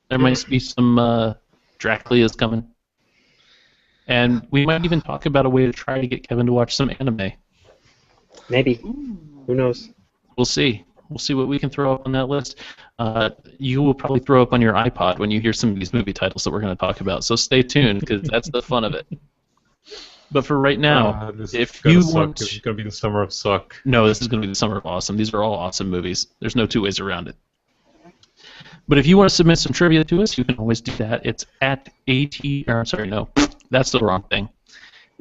There might be some Dracula's coming. And we might even talk about a way to try to get Kevin to watch some anime. Maybe. Who knows? We'll see. We'll see what we can throw up on that list. You will probably throw up on your iPod when you hear some of these movie titles that we're going to talk about. So stay tuned, because that's the fun of it. But for right now, if you want... It's going to be the summer of suck. No, this is going to be the summer of awesome. These are all awesome movies. There's no two ways around it. But if you want to submit some trivia to us, you can always do that. It's at that's the wrong thing.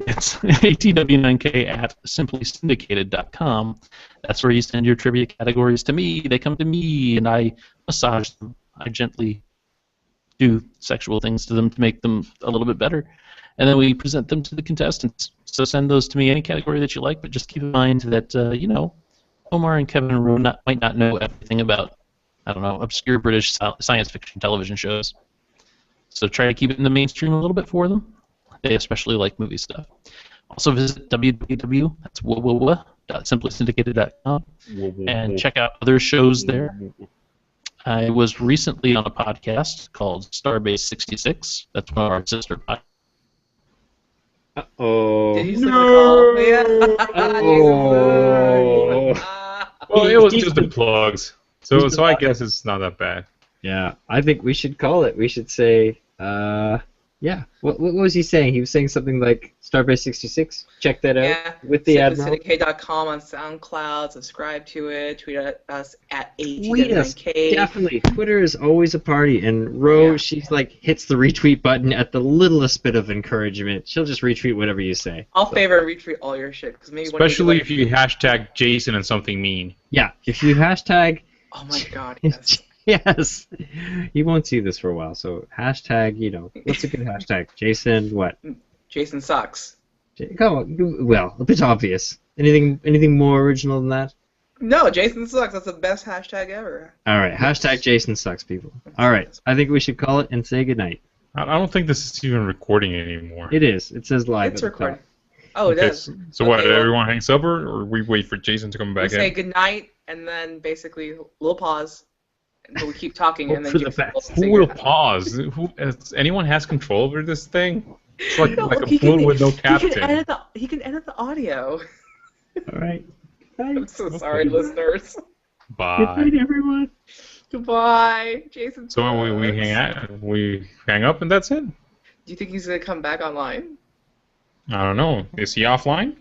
It's atw9k at simplysyndicated.com. That's where you send your trivia categories to me. They come to me, and I massage them. I gently do sexual things to them to make them a little bit better. And then we present them to the contestants. So send those to me, any category that you like, but just keep in mind that, Omar and Kevin and Ro might not know everything about, I don't know, obscure British science fiction television shows. So try to keep it in the mainstream a little bit for them. They especially like movie stuff. Also visit www.simplysyndicated.com and check out other shows there. I was recently on a podcast called Starbase 66. That's one of our sister podcasts. Uh-oh. Did you slip the call? Yeah. Oh. Well, it was just the plugs. So I guess it's not that bad. Yeah, I think we should call it. We should say, yeah. What was he saying? He was saying something like Starbase 66. Check that out Yeah. with the Admiral. SimplySyndicate.com on SoundCloud. Subscribe to it. Tweet at us at Tweet us, ATW9K. definitely. Twitter is always a party, and Ro, Yeah. she's like hits the retweet button at the littlest bit of encouragement. She'll just retweet whatever you say. I'll favor and retweet all your shit, because maybe Especially if you hashtag Jason and something mean. Yeah, if you hashtag Oh my god, yes. yes, you won't see this for a while. So hashtag, what's a good hashtag? Jason, what? Jason sucks. Come on, well, a bit obvious. Anything more original than that? No, Jason sucks. That's the best hashtag ever. All right, hashtag Jason sucks, people. All right, I think we should call it and say goodnight. I don't think this is even recording anymore. It is. It says live. It's at the top. recording. Oh, it Okay, does. so what, Okay, well- everyone hangs up, or we wait for Jason to come We back say in? goodnight, and then basically a little pause, but we keep talking, Hope and then for the Jason best. will Who figure will it out. pause? Anyone has control over this thing? It's like, No, like a he balloon can- with no He captain. can edit the audio. All right. I'm so sorry, listeners. Good Bye. night, everyone. Goodbye, Jason. So when we sucks. hang up, and that's it. Do you think he's gonna come back online? I don't know. Is he offline?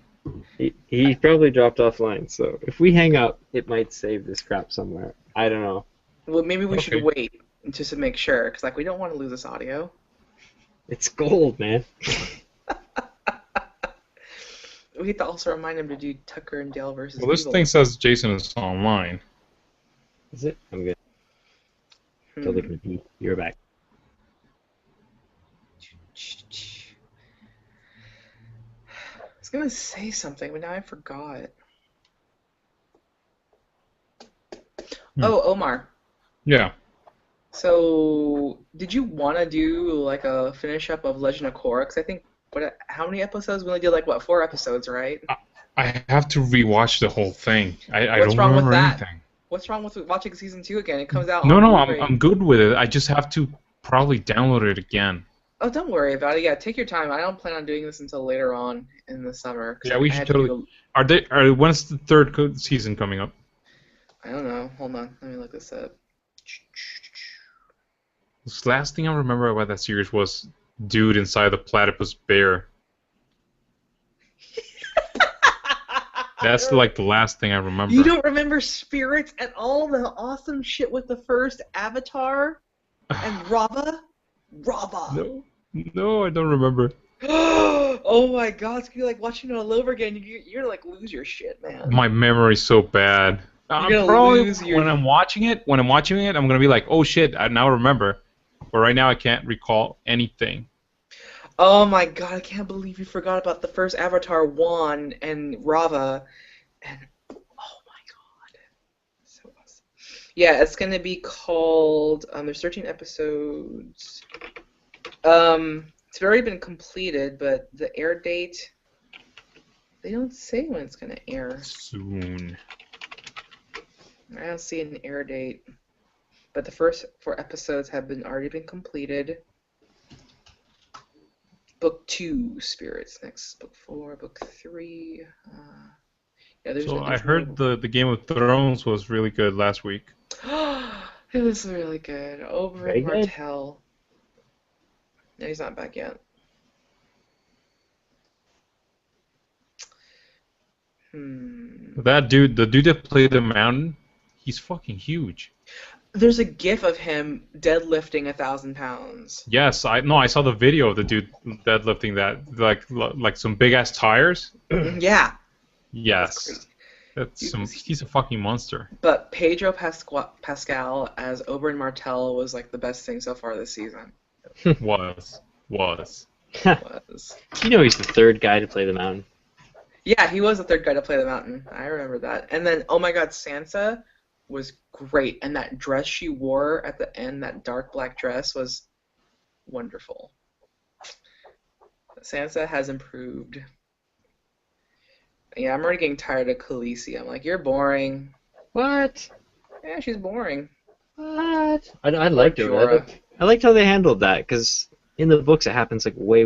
He probably dropped offline, so if we hang up, it might save this crap somewhere. I don't know. Well, maybe we should Okay. wait just to make sure, because like we don't want to lose this audio. It's gold, man. We have to also remind him to do Tucker and Dale versus Well, this Evil. thing says Jason is online. Is it? I'm good. Still looking at you. You're back. I was gonna say something, but now I forgot. Oh, Omar. Yeah. So, did you want to do like a finish up of Legend of Korra? Because I think how many episodes? We only did like what 4 episodes, right? I have to rewatch the whole thing. I What's don't wrong with remember that? anything. What's wrong with watching season 2 again? It comes out. No, on no, Blu-ray. I'm good with it. I just have to probably download it again. Oh, don't worry about it. Yeah, take your time. I don't plan on doing this until later on in the summer. 'Cause Yeah, we I should had to totally. do When's the third season coming up? I don't know. Hold on. Let me look this up. The last thing I remember about that series was dude inside the platypus bear. That's like the last thing I remember. You don't remember Spirits at all? The awesome shit with the first Avatar and Rava? Rava. No, I don't remember. Oh my god, it's gonna be like watching it all over again. You're gonna like lose your shit, man. My memory's so bad. You're gonna Probably lose your- when I'm watching it, I'm gonna be like, oh shit, I now remember. But right now I can't recall anything. Oh my god, I can't believe you forgot about the first Avatar 1 and Rava. And oh my god. So awesome. Yeah, it's gonna be called there's 13 episodes. It's already been completed, but the air date they don't say when it's gonna air. Soon. I don't see an air date. But the first 4 episodes have already been completed. Book 2, Spirits. Next, book 4, book 3. Yeah, there's. So I heard the Game of Thrones was really good last week. It was really good. Over Very in good. Martell. No, he's not back yet. That dude, the dude that played the mountain, he's fucking huge. There's a gif of him deadlifting 1,000 pounds. Yes, I saw the video of the dude deadlifting that, like some big ass tires. Yeah. Yes, he's a fucking monster. But Pedro Pascal as Oberyn Martell was like the best thing so far this season. Was. Was. You know he's the third guy to play the mountain. Yeah, he was the third guy to play the mountain. I remember that. And then, oh my god, Sansa was great. And that dress she wore at the end, that dark black dress, was wonderful. Sansa has improved. Yeah, I'm already getting tired of Khaleesi. I'm like, you're boring. What? Yeah, she's boring. What? I liked it. Jorah. I liked how they handled that, because in the books it happens like way